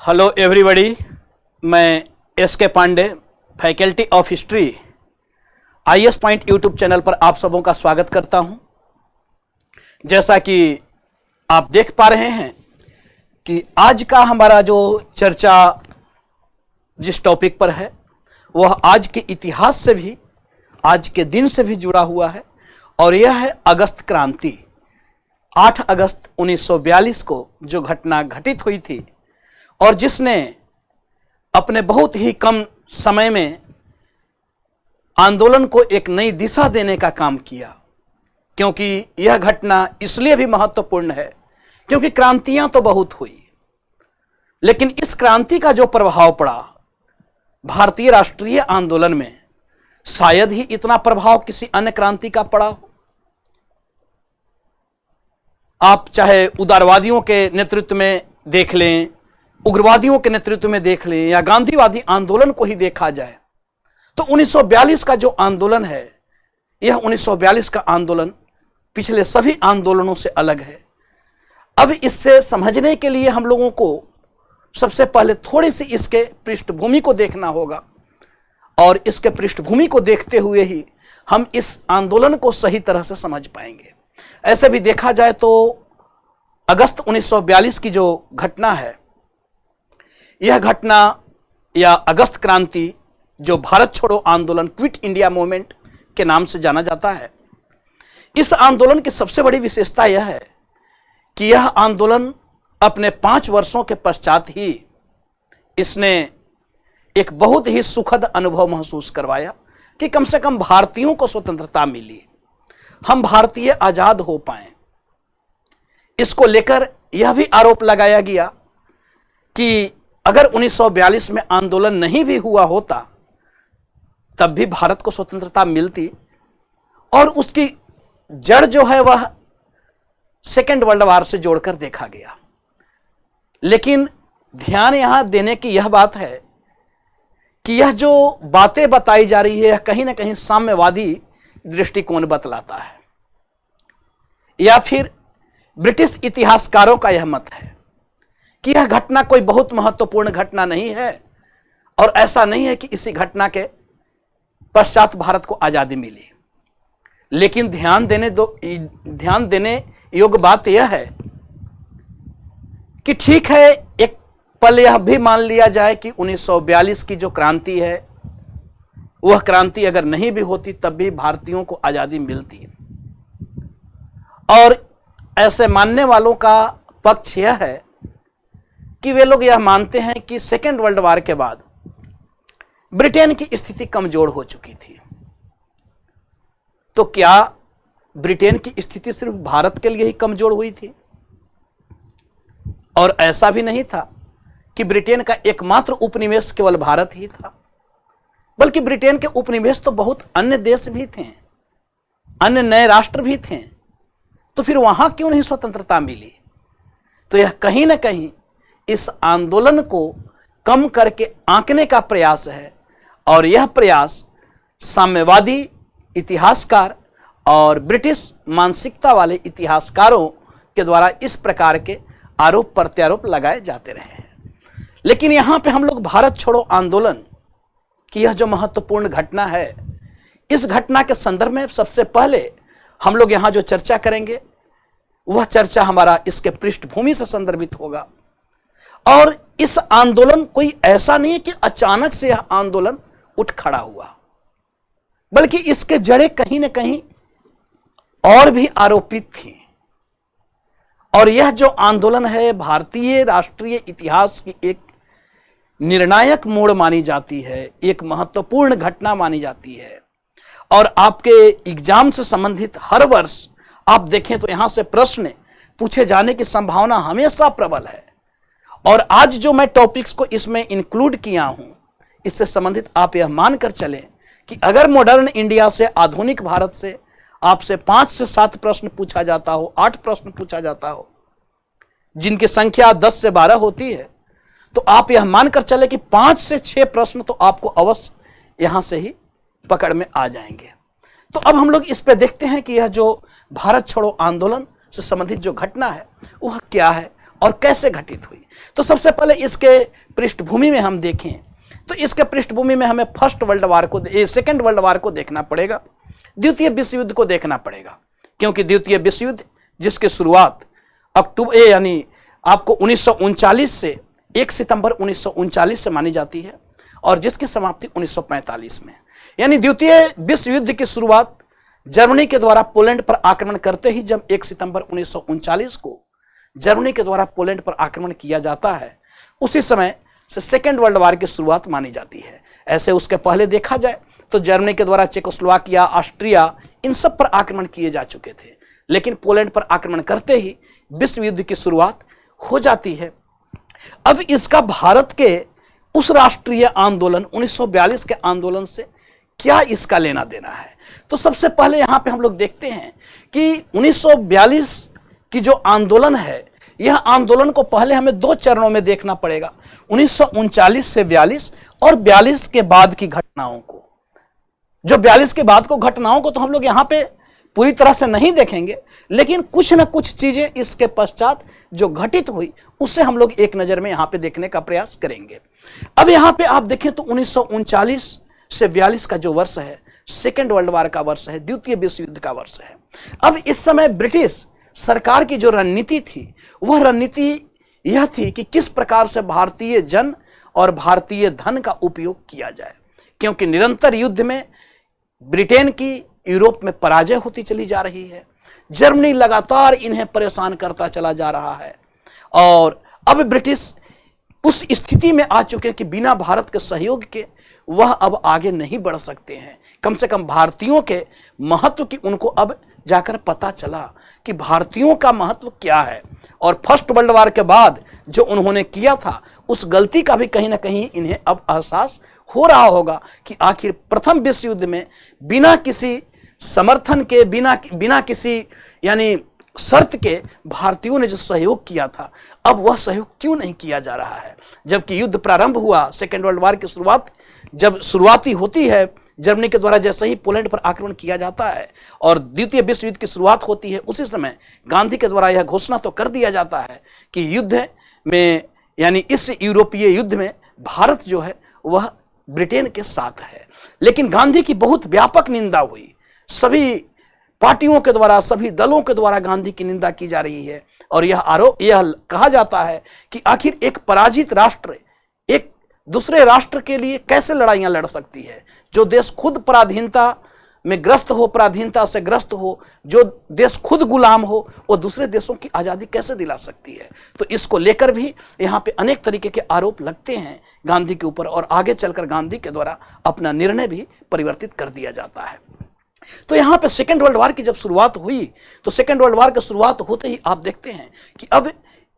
Hello everybody, मैं S K Pandey, faculty of history, IAS point YouTube channel पर आप सबों का स्वागत करता हूं। जैसा कि आप देख पा रहे हैं कि आज का हमारा जो चर्चा जिस टॉपिक पर है वह आज के इतिहास से भी, आज के दिन से भी जुड़ा हुआ है और यह है अगस्त क्रांति। 8 अगस्त 1942 को जो घटना घटित हुई थी और जिसने अपने बहुत ही कम समय में आंदोलन को एक नई दिशा देने का काम किया। क्योंकि यह घटना इसलिए भी महत्वपूर्ण है क्योंकि क्रांतियां तो बहुत हुई, लेकिन इस क्रांति का जो प्रभाव पड़ा भारतीय राष्ट्रीय आंदोलन में, शायद ही इतना प्रभाव किसी अन्य क्रांति का पड़ा हो। आप चाहे उदारवादियों के नेतृत्व में देख लें, उग्रवादियों के नेतृत्व में देख लें, या गांधीवादी आंदोलन को ही देखा जाए तो 1942 का जो आंदोलन है, यह 1942 का आंदोलन पिछले सभी आंदोलनों से अलग है। अब इससे समझने के लिए हम लोगों को सबसे पहले थोड़ी सी इसके पृष्ठभूमि को देखना होगा और इसके पृष्ठभूमि को देखते हुए ही हम इस आंदोलन को सही तरह से समझ पाएंगे। ऐसे भी देखा जाए तो अगस्त 1942 की जो घटना है, यह घटना या अगस्त क्रांति जो भारत छोड़ो आंदोलन, क्विट इंडिया मूवमेंट के नाम से जाना जाता है, इस आंदोलन की सबसे बड़ी विशेषता यह है कि यह आंदोलन अपने 5 वर्षों के पश्चात ही इसने एक बहुत ही सुखद अनुभव महसूस करवाया कि कम से कम भारतीयों को स्वतंत्रता मिली, हम भारतीय आजाद हो पाए। इसको लेकर यह भी आरोप लगाया गया कि अगर 1942 में आंदोलन नहीं भी हुआ होता तब भी भारत को स्वतंत्रता मिलती, और उसकी जड़ जो है वह सेकेंड वर्ल्ड वॉर से जोड़कर देखा गया। लेकिन ध्यान यहां देने की यह बात है कि यह जो बातें बताई जा रही है यह कहीं ना कहीं साम्यवादी दृष्टिकोण बतलाता है, या फिर ब्रिटिश इतिहासकारों का यह मत है कि यह घटना कोई बहुत महत्वपूर्ण घटना नहीं है और ऐसा नहीं है कि इसी घटना के पश्चात भारत को आजादी मिली। लेकिन ध्यान देने योग्य बात यह है कि ठीक है, एक पल यह भी मान लिया जाए कि 1942 की जो क्रांति है वह क्रांति अगर नहीं भी होती तब भी भारतीयों को आजादी मिलती। और ऐसे मानने वालों का पक्ष यह है कि वे लोग यह मानते हैं कि सेकेंड वर्ल्ड वॉर के बाद ब्रिटेन की स्थिति कमजोर हो चुकी थी। तो क्या ब्रिटेन की स्थिति सिर्फ भारत के लिए ही कमजोर हुई थी? और ऐसा भी नहीं था कि ब्रिटेन का एकमात्र उपनिवेश केवल भारत ही था, बल्कि ब्रिटेन के उपनिवेश तो बहुत अन्य देश भी थे, अन्य नए राष्ट्र भी थे। तो फिर वहां क्यों नहीं स्वतंत्रता मिली? तो यह कहीं ना कहीं इस आंदोलन को कम करके आंकने का प्रयास है, और यह प्रयास साम्यवादी इतिहासकार और ब्रिटिश मानसिकता वाले इतिहासकारों के द्वारा इस प्रकार के आरोप प्रत्यारोप लगाए जाते रहे हैं। लेकिन यहां पे हम लोग भारत छोड़ो आंदोलन की यह जो महत्वपूर्ण घटना है, इस घटना के संदर्भ में सबसे पहले हम लोग यहां जो चर्चा करेंगे वह चर्चा हमारा इसके पृष्ठभूमि से संदर्भित होगा। और इस आंदोलन कोई ऐसा नहीं है कि अचानक से यह आंदोलन उठ खड़ा हुआ, बल्कि इसके जड़ें कहीं ना कहीं और भी आरोपित थी। और यह जो आंदोलन है भारतीय राष्ट्रीय इतिहास की एक निर्णायक मोड़ मानी जाती है, एक महत्वपूर्ण घटना मानी जाती है। और आपके एग्जाम से संबंधित हर वर्ष आप देखें तो यहां से प्रश्न पूछे जाने की संभावना हमेशा प्रबल है। और आज जो मैं टॉपिक्स को इसमें इंक्लूड किया हूं, इससे संबंधित आप यह मानकर चलें कि अगर मॉडर्न इंडिया से, आधुनिक भारत से आपसे 5 से 7 प्रश्न पूछा जाता हो, 8 प्रश्न पूछा जाता हो, जिनकी संख्या 10 से 12 होती है, तो आप यह मानकर चले कि 5 से 6 प्रश्न तो आपको अवश्य यहां से ही पकड़ में आ जाएंगे। तो अब हम लोग इस पे देखते हैं कि यह जो भारत छोड़ो आंदोलन से संबंधित जो घटना है वह क्या है और कैसे घटित हुई। तो सबसे पहले इसके पृष्ठभूमि में हम देखें तो इसके पृष्ठभूमि में हमें सेकेंड वर्ल्ड वार को देखना पड़ेगा, द्वितीय विश्व युद्ध को देखना पड़ेगा, क्योंकि द्वितीय विश्व युद्ध जिसकी शुरुआत यानी आपको 1939 से 1 सितंबर 1939 से मानी जाती है और जिसकी समाप्ति 1945 में। यानी द्वितीय विश्व युद्ध की शुरुआत जर्मनी के द्वारा पोलैंड पर आक्रमण करते ही जब 1 सितंबर 1939 को जर्मनी के द्वारा पोलैंड पर आक्रमण किया जाता है, उसी समय से सेकेंड वर्ल्ड वार की शुरुआत मानी जाती है। ऐसे उसके पहले देखा जाए तो जर्मनी के द्वारा चेकोस्लोवाकिया, ऑस्ट्रिया, इन सब पर आक्रमण किए जा चुके थे, लेकिन पोलैंड पर आक्रमण करते ही विश्व युद्ध की शुरुआत हो जाती है। अब इसका भारत के उस राष्ट्रीय आंदोलन 1942 के आंदोलन से क्या इसका लेना देना है। तो सबसे पहले यहां पे हम लोग देखते हैं कि 1942 की जो आंदोलन है, यह आंदोलन को पहले हमें 2 चरणों में देखना पड़ेगा, 1939 से 42 और 42 के बाद की घटनाओं को। जो 42 के बाद को घटनाओं को तो हम लोग यहां पे पूरी तरह से नहीं देखेंगे, लेकिन कुछ ना कुछ चीजें इसके पश्चात जो घटित हुई उसे हम लोग एक नजर में यहां पे देखने का प्रयास करेंगे। अब यहां पे आप देखें तो 1939 से 42 का जो वर्ष है, सेकेंड वर्ल्ड वार का वर्ष है, द्वितीय विश्व युद्ध का वर्ष है। अब इस समय ब्रिटिश सरकार की जो रणनीति थी, वह रणनीति यह थी कि किस प्रकार से भारतीय जन और भारतीय धन का उपयोग किया जाए, क्योंकि निरंतर युद्ध में ब्रिटेन की यूरोप में पराजय होती चली जा रही है, जर्मनी लगातार इन्हें परेशान करता चला जा रहा है और अब ब्रिटिश उस स्थिति में आ चुके कि बिना भारत के सहयोग के वह अब आगे नहीं बढ़ सकते हैं। कम से कम भारतीयों के महत्व की उनको अब जाकर पता चला कि भारतीयों का महत्व क्या है, और फर्स्ट वर्ल्ड वार के बाद जो उन्होंने किया था उस गलती का भी कहीं ना कहीं इन्हें अब एहसास हो रहा होगा कि आखिर प्रथम विश्व युद्ध में बिना किसी समर्थन के, बिना किसी यानी शर्त के भारतीयों ने जो सहयोग किया था, अब वह सहयोग क्यों नहीं किया जा रहा है। जबकि युद्ध प्रारंभ हुआ, सेकेंड वर्ल्ड वार की शुरुआत जब शुरुआती होती है, जर्मनी के द्वारा जैसे ही पोलैंड पर आक्रमण किया जाता है और द्वितीय विश्व युद्ध की शुरुआत होती है, उसी समय गांधी के द्वारा यह घोषणा तो कर दिया जाता है कि युद्ध में यानी इस यूरोपीय युद्ध में भारत जो है वह ब्रिटेन के साथ है। लेकिन गांधी की बहुत व्यापक निंदा हुई, सभी पार्टियों के द्वारा, सभी दलों के द्वारा गांधी की निंदा की जा रही है और यह कहा जाता है कि आखिर एक पराजित राष्ट्र एक दूसरे राष्ट्र के लिए कैसे लड़ाइयां लड़ सकती है। जो देश खुद पराधीनता में ग्रस्त हो, पराधीनता से ग्रस्त हो, जो देश खुद गुलाम हो, वो दूसरे देशों की आज़ादी कैसे दिला सकती है। तो इसको लेकर भी यहाँ पे अनेक तरीके के आरोप लगते हैं गांधी के ऊपर और आगे चलकर गांधी के द्वारा अपना निर्णय भी परिवर्तित कर दिया जाता है। तो यहाँ पे सेकेंड वर्ल्ड वार की जब शुरुआत हुई तो सेकेंड वर्ल्ड वार की शुरुआत होते ही आप देखते हैं कि अब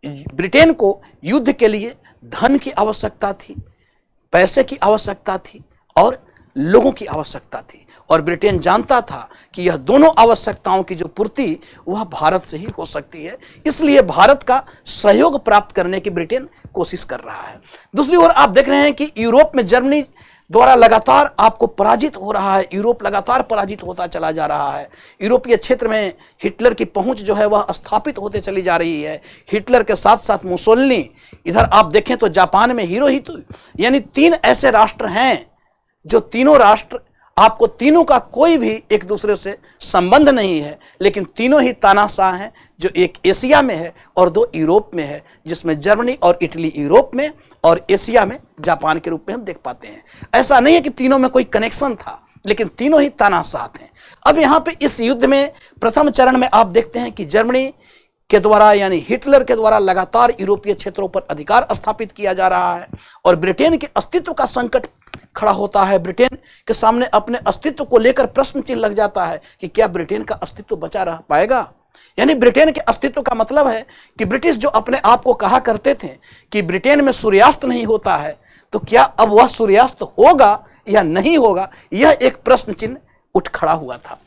ब्रिटेन को युद्ध के लिए धन की आवश्यकता थी, पैसे की आवश्यकता थी और लोगों की आवश्यकता थी, और ब्रिटेन जानता था कि यह दोनों आवश्यकताओं की जो पूर्ति वह भारत से ही हो सकती है, इसलिए भारत का सहयोग प्राप्त करने की ब्रिटेन कोशिश कर रहा है। दूसरी ओर आप देख रहे हैं कि यूरोप में जर्मनी द्वारा लगातार आपको पराजित हो रहा है, यूरोप लगातार पराजित होता चला जा रहा है। यूरोपीय क्षेत्र में हिटलर की पहुंच जो है वह स्थापित होते चली जा रही है। हिटलर के साथ साथ मुसोलिनी, इधर आप देखें तो जापान में हिरोहितो, यानी 3 ऐसे राष्ट्र हैं जो तीनों राष्ट्र आपको तीनों का कोई भी एक दूसरे से संबंध नहीं है, लेकिन तीनों ही तानाशाह हैं, जो एक एशिया में है और 2 यूरोप में है, जिसमें जर्मनी और इटली यूरोप में और एशिया में जापान के रूप में हम देख पाते हैं। ऐसा नहीं है कि तीनों में कोई कनेक्शन था, लेकिन तीनों ही तानाशाह थे। अब यहाँ पे इस युद्ध में प्रथम चरण में आप देखते हैं कि जर्मनी के द्वारा यानी हिटलर के द्वारा लगातार यूरोपीय क्षेत्रों पर अधिकार स्थापित किया जा रहा है और ब्रिटेन के अस्तित्व का संकट खड़ा होता है। ब्रिटेन के सामने अपने अस्तित्व को लेकर प्रश्न चिन्ह लग जाता है कि क्या ब्रिटेन का अस्तित्व बचा रह पाएगा। यानी ब्रिटेन के अस्तित्व का मतलब है कि ब्रिटिश जो अपने आप को कहा करते थे कि ब्रिटेन में सूर्यास्त नहीं होता है, तो क्या अब वह सूर्यास्त होगा या नहीं होगा, यह एक प्रश्न चिन्ह उठ खड़ा हुआ था।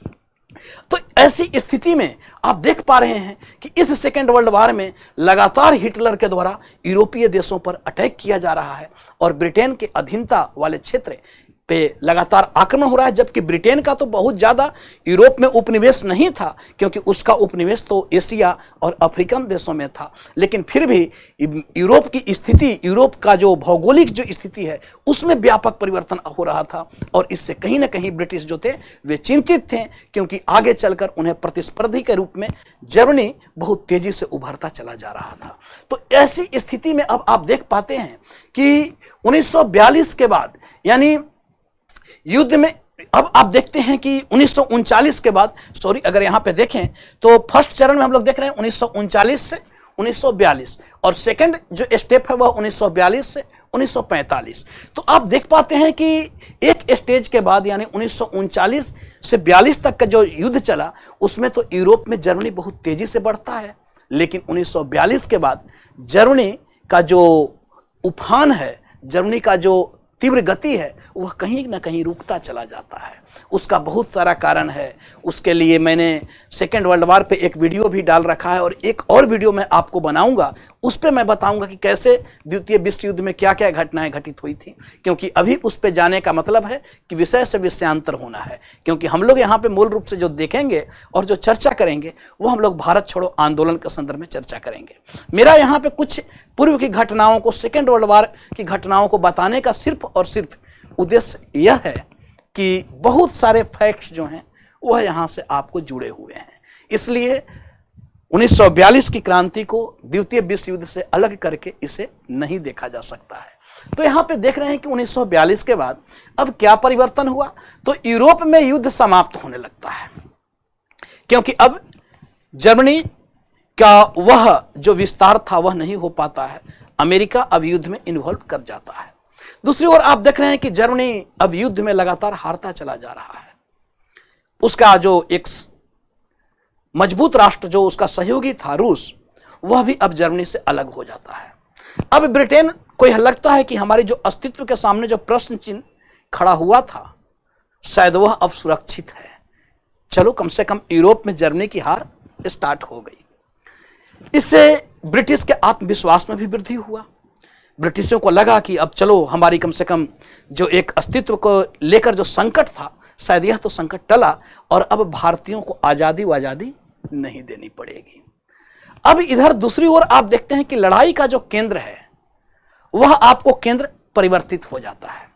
तो ऐसी स्थिति में आप देख पा रहे हैं कि इस सेकेंड वर्ल्ड वार में लगातार हिटलर के द्वारा यूरोपीय देशों पर अटैक किया जा रहा है और ब्रिटेन के अधीनता वाले क्षेत्र पे लगातार आक्रमण हो रहा है, जबकि ब्रिटेन का तो बहुत ज़्यादा यूरोप में उपनिवेश नहीं था, क्योंकि उसका उपनिवेश तो एशिया और अफ्रीकन देशों में था। लेकिन फिर भी यूरोप की स्थिति, यूरोप का जो भौगोलिक जो स्थिति है उसमें व्यापक परिवर्तन हो रहा था, और इससे कहीं ना कहीं ब्रिटिश जो थे वे चिंतित थे, क्योंकि आगे चलकर उन्हें प्रतिस्पर्धी के रूप में जर्मनी बहुत तेजी से उभरता चला जा रहा था। तो ऐसी स्थिति में अब आप देख पाते हैं कि 1942 के बाद, यानी युद्ध में, अब आप देखते हैं कि 1939 के बाद, सॉरी अगर यहां पे देखें तो फर्स्ट चरण में हम लोग देख रहे हैं 1939 से 1942, और सेकंड जो स्टेप है वह 1942 से 1945। तो आप देख पाते हैं कि एक स्टेज के बाद, यानी 1939 से 42 तक का जो युद्ध चला, उसमें तो यूरोप में जर्मनी बहुत तेजी से बढ़ता है, लेकिन 1942 के बाद जर्मनी का जो उफान है, जर्मनी का जो तीव्र गति है, वह कहीं ना कहीं रुकता चला जाता है। उसका बहुत सारा कारण है। उसके लिए मैंने सेकेंड वर्ल्ड वार पे एक वीडियो भी डाल रखा है, और एक और वीडियो मैं आपको बनाऊंगा, उस पर मैं बताऊंगा कि कैसे द्वितीय विश्व युद्ध में क्या क्या घटनाएं घटित हुई थी। क्योंकि अभी उस पर जाने का मतलब है कि विषय से विषयांतर होना है, क्योंकि हम लोग यहाँ पे मूल रूप से जो देखेंगे और जो चर्चा करेंगे वो हम लोग भारत छोड़ो आंदोलन के संदर्भ में चर्चा करेंगे। मेरा यहाँ पे कुछ पूर्व की घटनाओं को, सेकेंड वर्ल्ड वार की घटनाओं को बताने का सिर्फ और सिर्फ उद्देश्य यह है कि बहुत सारे फैक्ट्स जो हैं वह यहाँ से आपको जुड़े हुए हैं। इसलिए 1942 की क्रांति को द्वितीय विश्व युद्ध से अलग करके इसे नहीं देखा जा सकता है। तो यहाँ पे देख रहे हैं कि 1942 के बाद अब क्या परिवर्तन हुआ, तो यूरोप में युद्ध समाप्त होने लगता है, क्योंकि अब जर्मनी का वह जो विस्तार था वह नहीं हो पाता है। अमेरिका अब युद्ध में इन्वॉल्व कर जाता है। दूसरी ओर आप देख रहे हैं कि जर्मनी अब युद्ध में लगातार हारता चला जा रहा है। उसका जो एक मजबूत राष्ट्र, जो उसका सहयोगी था रूस, वह भी अब जर्मनी से अलग हो जाता है। अब ब्रिटेन को यह लगता है कि हमारे जो अस्तित्व के सामने जो प्रश्न चिन्ह खड़ा हुआ था, शायद वह अब सुरक्षित है। चलो कम से कम यूरोप में जर्मनी की हार स्टार्ट हो गई। इससे ब्रिटिश के आत्मविश्वास में भी वृद्धि हुआ। ब्रिटिशों को लगा कि अब चलो हमारी कम से कम जो एक अस्तित्व को लेकर जो संकट था, शायद यह तो संकट टला, और अब भारतीयों को आजादी नहीं देनी पड़ेगी। अब इधर दूसरी ओर आप देखते हैं कि लड़ाई का जो केंद्र है वह आपको केंद्र परिवर्तित हो जाता है।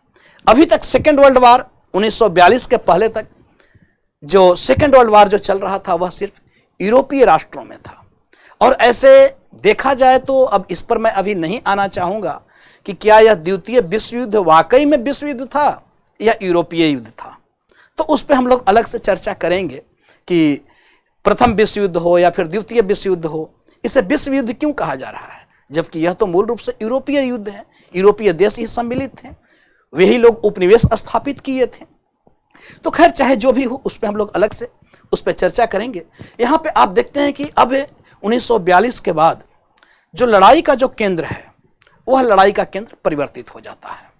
अभी तक सेकेंड वर्ल्ड वार 1942 के पहले तक जो सेकेंड वर्ल्ड वार जो चल रहा था वह सिर्फ यूरोपीय राष्ट्रों में था, और ऐसे देखा जाए तो अब इस पर मैं अभी नहीं आना चाहूंगा कि क्या यह द्वितीय विश्व युद्ध वाकई में विश्व युद्ध था या यूरोपीय युद्ध था। तो उस पर हम लोग अलग से चर्चा करेंगे कि प्रथम विश्व युद्ध हो या फिर द्वितीय विश्व युद्ध हो, इसे विश्व युद्ध क्यों कहा जा रहा है, जबकि यह तो मूल रूप से यूरोपीय युद्ध है। यूरोपीय देश ही सम्मिलित थे, वही लोग उपनिवेश स्थापित किए थे। तो खैर चाहे जो भी हो, उस पर हम लोग अलग से उस पर चर्चा करेंगे। यहाँ पे आप देखते हैं कि अब 1942 के बाद जो लड़ाई का जो केंद्र है वह लड़ाई का केंद्र परिवर्तित हो जाता है,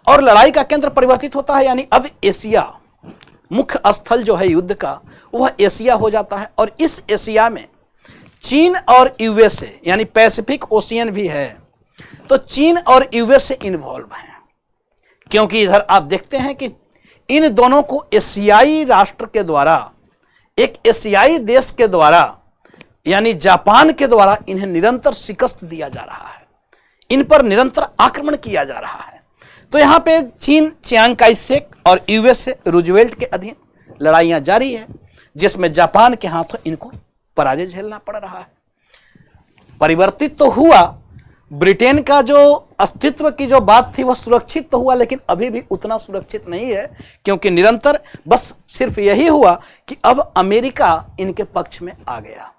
और लड़ाई का केंद्र परिवर्तित होता है, यानी अब एशिया, मुख्य स्थल जो है युद्ध का वह एशिया हो जाता है। और इस एशिया में चीन और यूएसए यानी पैसिफिक ओशियन भी है, तो चीन और यूएसए इन्वॉल्व हैं, क्योंकि इधर आप देखते हैं कि इन दोनों को एशियाई राष्ट्र के द्वारा, एक एशियाई देश के द्वारा यानी जापान के द्वारा इन्हें निरंतर शिकस्त दिया जा रहा है, इन पर निरंतर आक्रमण किया जा रहा है। तो यहाँ पे चीन चियांग काई शेक और यूएसए रूजवेल्ट के अधीन लड़ाइयाँ जारी है, जिसमें जापान के हाथों इनको पराजय झेलना पड़ रहा है। परिवर्तित तो हुआ, ब्रिटेन का जो अस्तित्व की जो बात थी वह सुरक्षित तो हुआ, लेकिन अभी भी उतना सुरक्षित नहीं है, क्योंकि निरंतर बस सिर्फ यही हुआ कि अब अमेरिका इनके पक्ष में आ गया।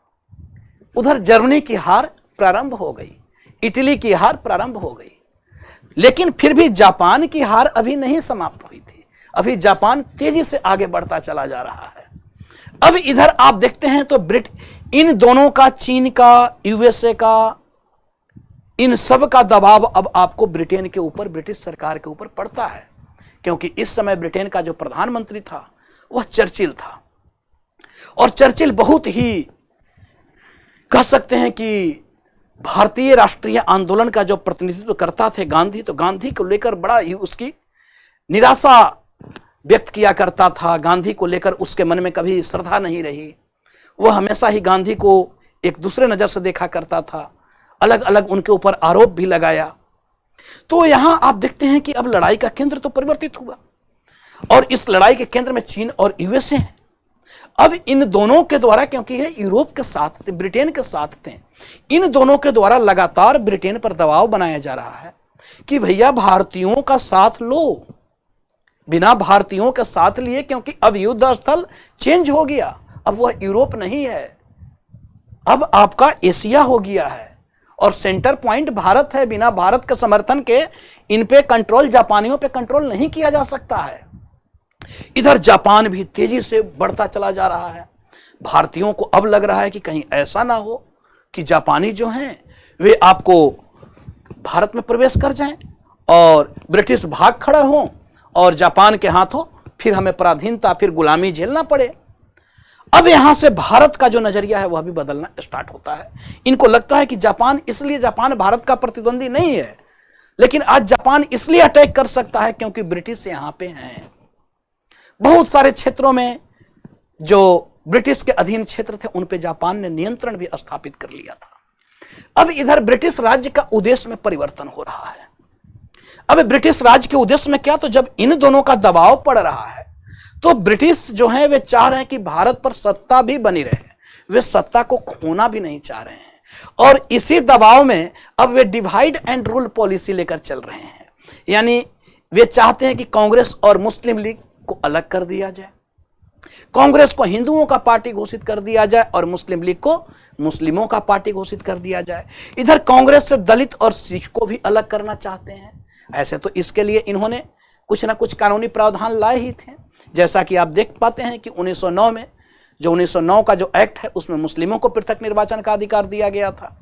उधर जर्मनी की हार प्रारंभ हो गई, इटली की हार प्रारंभ हो गई, लेकिन फिर भी जापान की हार अभी नहीं समाप्त हुई थी। अभी जापान तेजी से आगे बढ़ता चला जा रहा है। अब इधर आप देखते हैं तो इन दोनों का, चीन का, यूएसए का, इन सब का दबाव अब आपको ब्रिटेन के ऊपर, ब्रिटिश सरकार के ऊपर पड़ता है, क्योंकि इस समय ब्रिटेन का जो प्रधानमंत्री था वह चर्चिल था, और चर्चिल बहुत ही कह सकते हैं कि भारतीय राष्ट्रीय आंदोलन का जो प्रतिनिधित्व करता थे गांधी, तो गांधी को लेकर बड़ा ही उसकी निराशा व्यक्त किया करता था। गांधी को लेकर उसके मन में कभी श्रद्धा नहीं रही। वह हमेशा ही गांधी को एक दूसरे नजर से देखा करता था, अलग अलग उनके ऊपर आरोप भी लगाया। तो यहां आप देखते हैं कि अब लड़ाई का केंद्र तो परिवर्तित हुआ और इस लड़ाई के केंद्र में चीन और यूएसए है। अब इन दोनों के द्वारा, क्योंकि ये यूरोप के साथ थे, ब्रिटेन के साथ थे, इन दोनों के द्वारा लगातार ब्रिटेन पर दबाव बनाया जा रहा है कि भैया भारतीयों का साथ लो। बिना भारतीयों के साथ लिए, क्योंकि अब युद्ध स्थल चेंज हो गया, अब वह यूरोप नहीं है, अब आपका एशिया हो गया है और सेंटर पॉइंट भारत है। बिना भारत के समर्थन के इन पे कंट्रोल, जापानियों पे कंट्रोल नहीं किया जा सकता है। इधर जापान भी तेजी से बढ़ता चला जा रहा है। भारतीयों को अब लग रहा है कि कहीं ऐसा ना हो कि जापानी जो हैं वे आपको भारत में प्रवेश कर जाएं और ब्रिटिश भाग खड़े हों और जापान के हाथों फिर हमें पराधीनता, फिर गुलामी झेलना पड़े। अब यहां से भारत का जो नजरिया है वह भी बदलना स्टार्ट होता है। इनको लगता है कि जापान, इसलिए जापान भारत का प्रतिद्वंदी नहीं है, लेकिन आज जापान इसलिए अटैक कर सकता है क्योंकि ब्रिटिश यहां पे हैं। बहुत सारे क्षेत्रों में जो ब्रिटिश के अधीन क्षेत्र थे उन पे जापान ने नियंत्रण भी स्थापित कर लिया था। अब इधर ब्रिटिश राज्य का उद्देश्य में परिवर्तन हो रहा है। अब ब्रिटिश राज्य के उद्देश्य में क्या, तो जब इन दोनों का दबाव पड़ रहा है तो ब्रिटिश जो है वे चाह रहे हैं कि भारत पर सत्ता भी बनी रहे, वे सत्ता को खोना भी नहीं चाह रहे हैं। और इसी दबाव में अब वे डिवाइड एंड रूल पॉलिसी लेकर चल रहे हैं। यानी वे चाहते हैं कि कांग्रेस और मुस्लिम लीग को अलग कर दिया जाए, कांग्रेस को हिंदुओं का पार्टी घोषित कर दिया जाए और मुस्लिम लीग को मुस्लिमों का पार्टी घोषित कर दिया जाए। इधर कांग्रेस से दलित और सिख को भी अलग करना चाहते हैं। ऐसे तो इसके लिए इन्होंने कुछ ना कुछ कानूनी प्रावधान लाए ही थे। जैसा कि आप देख पाते हैं कि 1909 में जो 1909 का जो एक्ट है उसमें मुस्लिमों को पृथक निर्वाचन का अधिकार दिया गया था।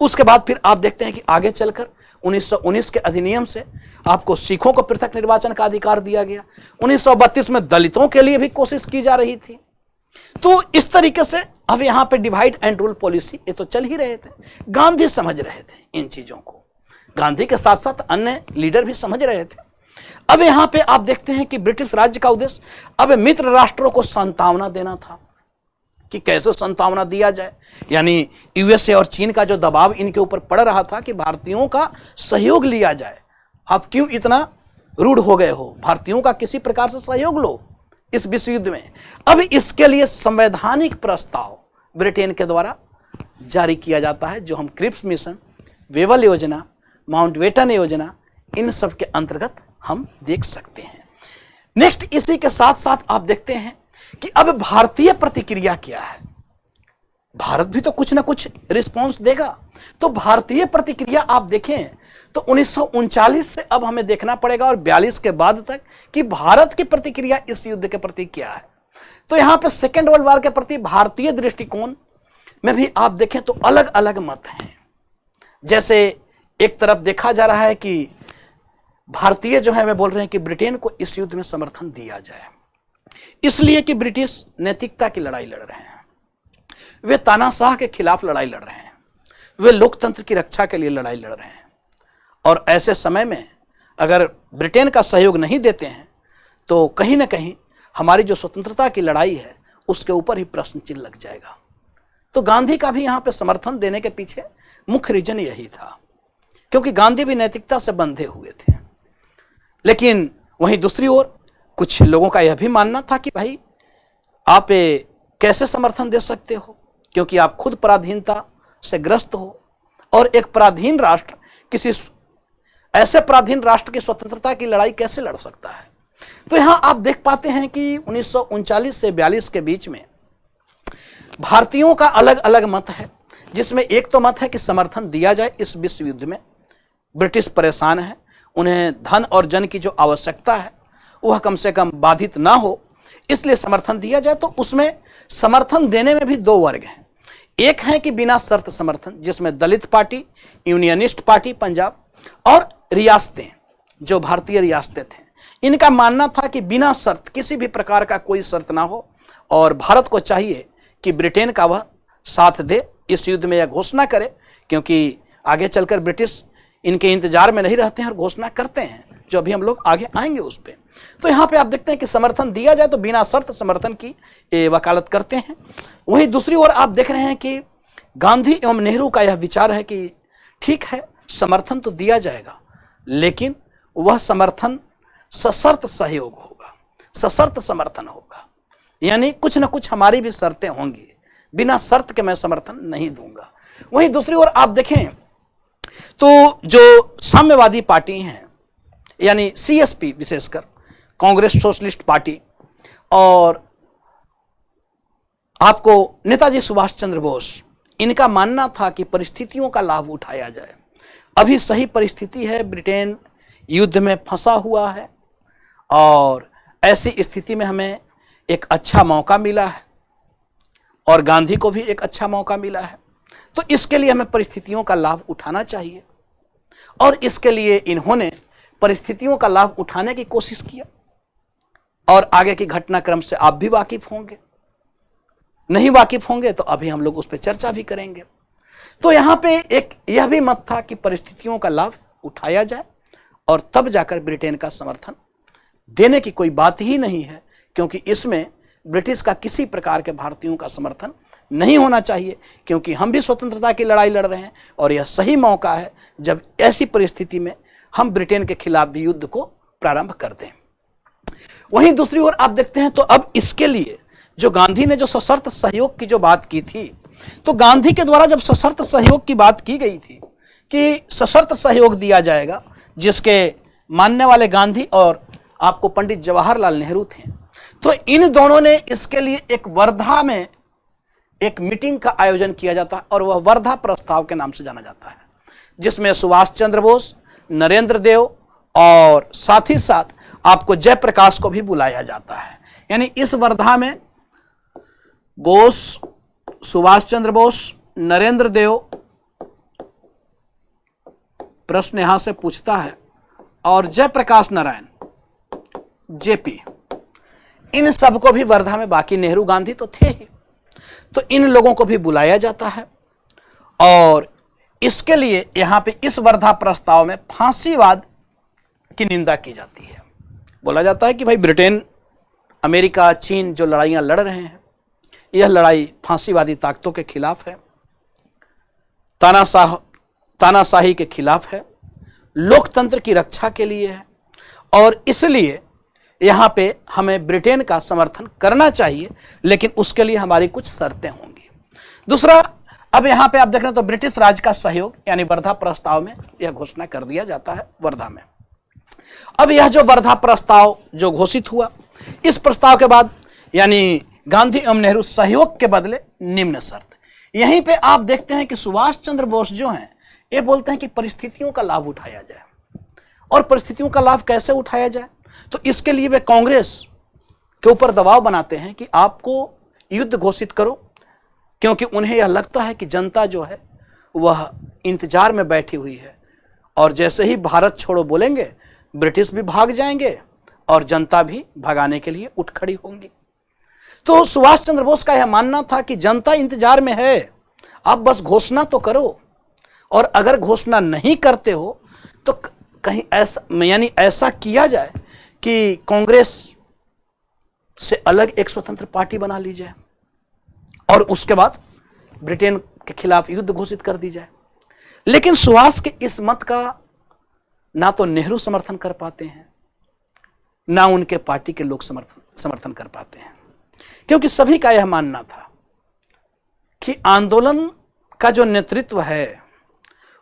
उसके बाद फिर आप देखते हैं कि आगे चलकर 1919 के अधिनियम से आपको सिखों को पृथक निर्वाचन का अधिकार दिया गया। 1932 में दलितों के लिए भी कोशिश की जा रही थी। तो इस तरीके से अब यहां पे डिवाइड एंड रूल पॉलिसी ये तो चल ही रहे थे। गांधी समझ रहे थे इन चीजों को, गांधी के साथ साथ अन्य लीडर भी समझ रहे थे। अब यहां पे आप देखते हैं कि ब्रिटिश राज्य का उद्देश्य अब मित्र राष्ट्रों को सांत्वना देना था कि कैसे सांत्वना दिया जाए। यानी यूएसए और चीन का जो दबाव इनके ऊपर पड़ रहा था कि भारतीयों का सहयोग लिया जाए। आप क्यों इतना रूढ़ हो गए हो, भारतीयों का किसी प्रकार से सहयोग लो इस विश्व युद्ध में। अब इसके लिए संवैधानिक प्रस्ताव ब्रिटेन के द्वारा जारी किया जाता है, जो हम क्रिप्स मिशन, वेवल योजना, माउंटबेटन योजना, इन सब के अंतर्गत हम देख सकते हैं। नेक्स्ट, इसी के साथ साथ आप देखते हैं कि अब भारतीय प्रतिक्रिया क्या है। भारत भी तो कुछ ना कुछ रिस्पॉन्स देगा। तो भारतीय प्रतिक्रिया आप देखें तो 1939 से अब हमें देखना पड़ेगा और 42 के बाद तक कि भारत की प्रतिक्रिया इस युद्ध के प्रति क्या है। तो यहां पे सेकेंड वर्ल्ड वॉर के प्रति भारतीय दृष्टिकोण में भी आप देखें तो अलग अलग मत हैं। जैसे एक तरफ देखा जा रहा है कि भारतीय जो है वे बोल रहे हैं कि ब्रिटेन को इस युद्ध में समर्थन दिया जाए, इसलिए कि ब्रिटिश नैतिकता की लड़ाई लड़ रहे हैं, वे तानाशाह के खिलाफ लड़ाई लड़ रहे हैं, वे लोकतंत्र की रक्षा के लिए लड़ाई लड़ रहे हैं। और ऐसे समय में अगर ब्रिटेन का सहयोग नहीं देते हैं तो कहीं ना कहीं हमारी जो स्वतंत्रता की लड़ाई है उसके ऊपर ही प्रश्न चिन्ह लग जाएगा। तो गांधी का भी यहां पे समर्थन देने के पीछे मुख्य रीजन यही था, क्योंकि गांधी भी नैतिकता से बंधे हुए थे। लेकिन वहीं दूसरी ओर कुछ लोगों का यह भी मानना था कि भाई आप कैसे समर्थन दे सकते हो, क्योंकि आप खुद पराधीनता से ग्रस्त हो और एक पराधीन राष्ट्र किसी ऐसे पराधीन राष्ट्र की स्वतंत्रता की लड़ाई कैसे लड़ सकता है। तो यहां आप देख पाते हैं कि 1939 से 42 के बीच में भारतीयों का अलग अलग मत है, जिसमें एक तो मत है कि समर्थन दिया जाए इस विश्व युद्ध में, ब्रिटिश परेशान है, उन्हें धन और जन की जो आवश्यकता है वह कम से कम बाधित ना हो, इसलिए समर्थन दिया जाए। तो उसमें समर्थन देने में भी दो वर्ग हैं। एक है कि बिना शर्त समर्थन, जिसमें दलित पार्टी, यूनियनिस्ट पार्टी पंजाब और रियासतें, जो भारतीय रियासतें थे, इनका मानना था कि बिना शर्त, किसी भी प्रकार का कोई शर्त ना हो और भारत को चाहिए कि ब्रिटेन का वह साथ दे, इस युद्ध में यह घोषणा करे, क्योंकि आगे चलकर ब्रिटिश इनके इंतजार में नहीं रहते हैं और घोषणा करते हैं। जो अभी हम लोग आगे आएंगे उस पर। तो यहाँ पे आप देखते हैं कि समर्थन दिया जाए तो बिना शर्त समर्थन की वकालत करते हैं। वहीं दूसरी ओर आप देख रहे हैं कि गांधी एवं नेहरू का यह विचार है कि ठीक है, समर्थन तो दिया जाएगा, लेकिन वह समर्थन सशर्त सहयोग होगा, सशर्त समर्थन होगा, यानी कुछ ना कुछ हमारी भी शर्तें होंगी, बिना शर्त के मैं समर्थन नहीं दूंगा। वहीं दूसरी ओर आप देखें तो जो साम्यवादी पार्टी हैं, यानी सीएसपी, विशेषकर कांग्रेस सोशलिस्ट पार्टी, और आपको नेताजी सुभाष चंद्र बोस, इनका मानना था कि परिस्थितियों का लाभ उठाया जाए। अभी सही परिस्थिति है, ब्रिटेन युद्ध में फंसा हुआ है और ऐसी स्थिति में हमें एक अच्छा मौका मिला है और गांधी को भी एक अच्छा मौका मिला है, तो इसके लिए हमें परिस्थितियों का लाभ उठाना चाहिए। और इसके लिए इन्होंने परिस्थितियों का लाभ उठाने की कोशिश किया और आगे की घटनाक्रम से आप भी वाकिफ होंगे, नहीं वाकिफ होंगे तो अभी हम लोग उस पर चर्चा भी करेंगे। तो यहां पे एक यह भी मत था कि परिस्थितियों का लाभ उठाया जाए और तब जाकर ब्रिटेन का समर्थन देने की कोई बात ही नहीं है, क्योंकि इसमें ब्रिटिश का किसी प्रकार के भारतीयों का समर्थन नहीं होना चाहिए, क्योंकि हम भी स्वतंत्रता की लड़ाई लड़ रहे हैं और यह सही मौका है जब ऐसी परिस्थिति में हम ब्रिटेन के खिलाफ भी युद्ध को प्रारंभ कर दें। वहीं दूसरी ओर आप देखते हैं तो अब इसके लिए जो गांधी ने जो सशर्त सहयोग की जो बात की थी, तो गांधी के द्वारा जब सशर्त सहयोग की बात की गई थी कि सशर्त सहयोग दिया जाएगा, जिसके मानने वाले गांधी और आपको पंडित जवाहरलाल नेहरू थे, तो इन दोनों ने इसके लिए एक वर्धा में एक मीटिंग का आयोजन किया जाता है और वह वर्धा प्रस्ताव के नाम से जाना जाता है, जिसमें सुभाष चंद्र बोस, नरेंद्र देव और साथ ही साथ आपको जयप्रकाश को भी बुलाया जाता है। यानी इस वर्धा में बोस, सुभाष चंद्र बोस, नरेंद्र देव, प्रश्न यहां से पूछता है, और जयप्रकाश नारायण, जेपी, इन सबको भी वर्धा में, बाकी नेहरू गांधी तो थे ही, तो इन लोगों को भी बुलाया जाता है और इसके लिए यहां पे इस वर्धा प्रस्ताव में फांसीवाद की निंदा की जाती है। बोला जाता है कि भाई ब्रिटेन, अमेरिका, चीन जो लड़ाइयां लड़ रहे हैं, यह लड़ाई फांसीवादी ताकतों के खिलाफ है, तानाशाही के खिलाफ है, लोकतंत्र की रक्षा के लिए है और इसलिए यहां पे हमें ब्रिटेन का समर्थन करना चाहिए, लेकिन उसके लिए हमारी कुछ शर्तें होंगी। दूसरा, अब यहां पे आप देख रहे हैं तो ब्रिटिश राज का सहयोग, यानी वर्धा प्रस्ताव में यह घोषणा कर दिया जाता है वर्धा में। अब यह जो वर्धा प्रस्ताव जो घोषित हुआ, इस प्रस्ताव के बाद यानी गांधी एवं नेहरू सहयोग के बदले निम्न शर्त, यहीं पे आप देखते हैं कि सुभाष चंद्र बोस जो हैं, ये बोलते हैं कि परिस्थितियों का लाभ उठाया जाए। और परिस्थितियों का लाभ कैसे उठाया जाए, तो इसके लिए वे कांग्रेस के ऊपर दबाव बनाते हैं कि आपको युद्ध घोषित करो, क्योंकि उन्हें यह लगता है कि जनता जो है वह इंतजार में बैठी हुई है और जैसे ही भारत छोड़ो बोलेंगे, ब्रिटिश भी भाग जाएंगे और जनता भी भगाने के लिए उठ खड़ी होंगी। तो सुभाष चंद्र बोस का यह मानना था कि जनता इंतजार में है, आप बस घोषणा तो करो, और अगर घोषणा नहीं करते हो तो कहीं ऐसा, यानी ऐसा किया जाए कि कांग्रेस से अलग एक स्वतंत्र पार्टी बना ली जाए और उसके बाद ब्रिटेन के खिलाफ युद्ध घोषित कर दी जाए। लेकिन सुभाष के इस मत का ना तो नेहरू समर्थन कर पाते हैं, ना उनके पार्टी के लोग समर्थन कर पाते हैं, क्योंकि सभी का यह मानना था कि आंदोलन का जो नेतृत्व है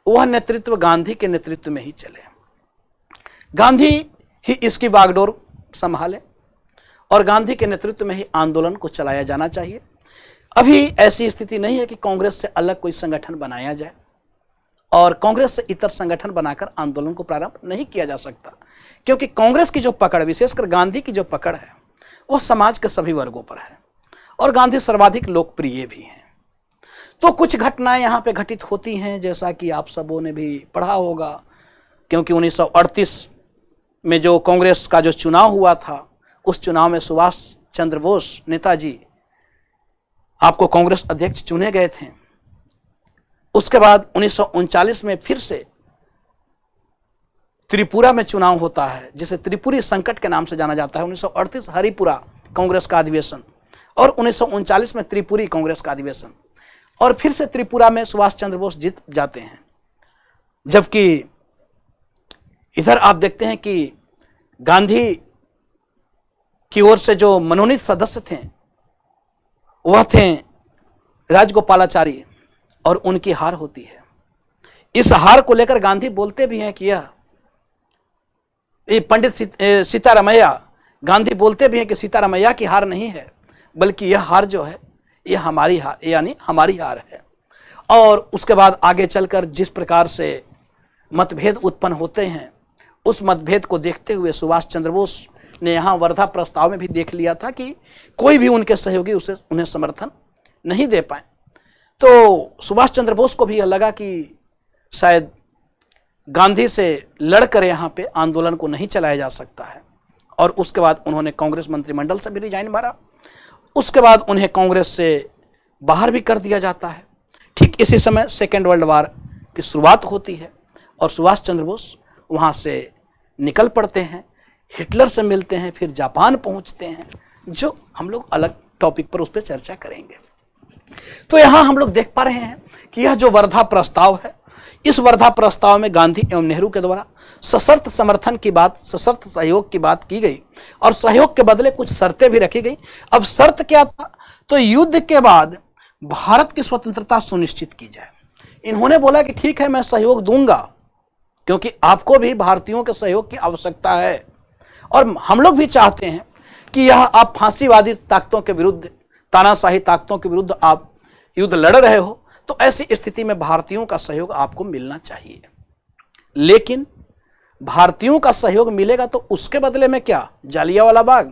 वह नेतृत्व गांधी के नेतृत्व में ही चले, गांधी ही इसकी बागडोर संभाले और गांधी के नेतृत्व में ही आंदोलन को चलाया जाना चाहिए। अभी ऐसी स्थिति नहीं है कि कांग्रेस से अलग कोई संगठन बनाया जाए और कांग्रेस से इतर संगठन बनाकर आंदोलन को प्रारंभ नहीं किया जा सकता, क्योंकि कांग्रेस की जो पकड़, विशेषकर गांधी की जो पकड़ है, वह समाज के सभी वर्गों पर है और गांधी सर्वाधिक लोकप्रिय भी हैं। तो कुछ घटनाएं यहाँ पे घटित होती हैं, जैसा कि आप सबों ने भी पढ़ा होगा, क्योंकि 1938 में जो कांग्रेस का जो चुनाव हुआ था, उस चुनाव में सुभाष चंद्र बोस, नेताजी, आपको कांग्रेस अध्यक्ष चुने गए थे। उसके बाद 1939 में फिर से त्रिपुरा में चुनाव होता है, जिसे त्रिपुरी संकट के नाम से जाना जाता है। 1938 हरिपुरा कांग्रेस का अधिवेशन और 1939 में त्रिपुरी कांग्रेस का अधिवेशन, और फिर से त्रिपुरा में सुभाष चंद्र बोस जीत जाते हैं। जबकि इधर आप देखते हैं कि गांधी की ओर से जो मनोनीत सदस्य थे वह थे राजगोपालाचारी, और उनकी हार होती है। इस हार को लेकर गांधी बोलते भी हैं कि यह पंडित सीतारामैया, गांधी बोलते भी हैं कि सीतारामैया की हार नहीं है, बल्कि यह हार जो है यह हमारी हार, यानी हमारी हार है। और उसके बाद आगे चलकर जिस प्रकार से मतभेद उत्पन्न होते हैं, उस मतभेद को देखते हुए सुभाष चंद्र बोस ने यहाँ वर्धा प्रस्ताव में भी देख लिया था कि कोई भी उनके सहयोगी उन्हें समर्थन नहीं दे पाए। तो सुभाष चंद्र बोस को भी यह लगा कि शायद गांधी से लड़कर यहाँ पे आंदोलन को नहीं चलाया जा सकता है, और उसके बाद उन्होंने कांग्रेस मंत्रिमंडल से भी रिजाइन मारा। उसके बाद उन्हें कांग्रेस से बाहर भी कर दिया जाता है। ठीक इसी समय सेकेंड वर्ल्ड वार की शुरुआत होती है और सुभाष चंद्र बोस वहाँ से निकल पड़ते हैं, हिटलर से मिलते हैं, फिर जापान पहुँचते हैं, जो हम लोग अलग टॉपिक पर उस पर चर्चा करेंगे। तो यहाँ हम लोग देख पा रहे हैं कि यह जो वर्धा प्रस्ताव है, इस वर्धा प्रस्ताव में गांधी एवं नेहरू के द्वारा सशर्त समर्थन की बात, सशर्त सहयोग की बात की गई, और सहयोग के बदले कुछ शर्तें भी रखी गई। अब शर्त क्या था? तो युद्ध के बाद भारत की स्वतंत्रता सुनिश्चित की जाए। इन्होंने बोला कि ठीक है, मैं सहयोग दूंगा, क्योंकि आपको भी भारतीयों के सहयोग की आवश्यकता है, और हम लोग भी चाहते हैं कि यह आप फांसीवादी ताकतों के विरुद्ध, तानाशाही ताकतों के विरुद्ध आप युद्ध लड़ रहे हो, तो ऐसी स्थिति में भारतीयों का सहयोग आपको मिलना चाहिए। लेकिन भारतीयों का सहयोग मिलेगा तो उसके बदले में क्या? जालियांवाला बाग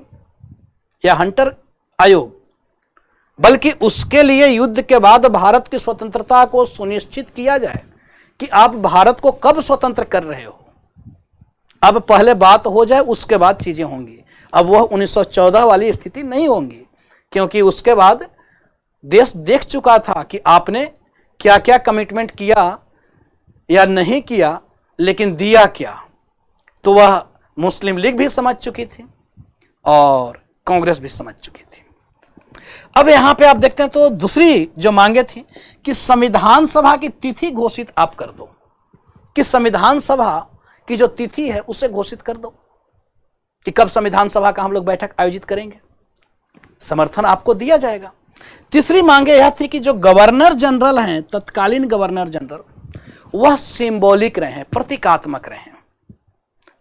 या हंटर आयोग? बल्कि उसके लिए युद्ध के बाद भारत की स्वतंत्रता को सुनिश्चित किया जाए कि आप भारत को कब स्वतंत्र कर रहे हो। अब पहले बात हो जाए, उसके बाद चीजें होंगी। अब वह 1914 वाली स्थिति नहीं होंगी, क्योंकि उसके बाद देश देख चुका था कि आपने क्या क्या कमिटमेंट किया या नहीं किया, लेकिन दिया क्या। तो वह मुस्लिम लीग भी समझ चुकी थी और कांग्रेस भी समझ चुकी थी। अब यहां पे आप देखते हैं तो दूसरी जो मांगे थी कि संविधान सभा की तिथि घोषित आप कर दो, कि संविधान सभा की जो तिथि है उसे घोषित कर दो कि कब संविधान सभा का हम लोग बैठक आयोजित करेंगे। समर्थन आपको दिया जाएगा। तीसरी मांगे यह थी कि जो गवर्नर जनरल हैं, तत्कालीन गवर्नर जनरल, वह सिंबॉलिक रहे, प्रतीकात्मक रहे।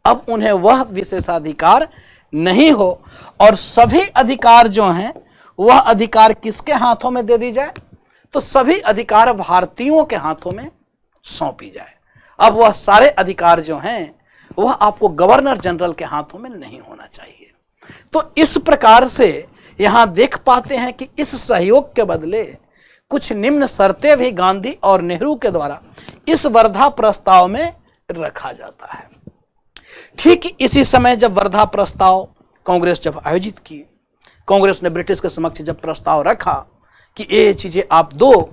अब उन्हें वह विशेषाधिकार नहीं हो, और सभी अधिकार जो हैं वह अधिकार किसके हाथों में दे दी जाए? तो सभी अधिकार भारतीयों के हाथों में सौंपी जाए। अब वह सारे अधिकार जो हैं वह आपको गवर्नर जनरल के हाथों में नहीं होना चाहिए। तो इस प्रकार से यहां देख पाते हैं कि इस सहयोग के बदले कुछ निम्न शर्तें भी गांधी और नेहरू के द्वारा इस वर्धा प्रस्ताव में रखा जाता है। ठीक इसी समय जब वर्धा प्रस्ताव कांग्रेस जब आयोजित की, कांग्रेस ने ब्रिटिश के समक्ष जब प्रस्ताव रखा कि ये चीजें आप दो,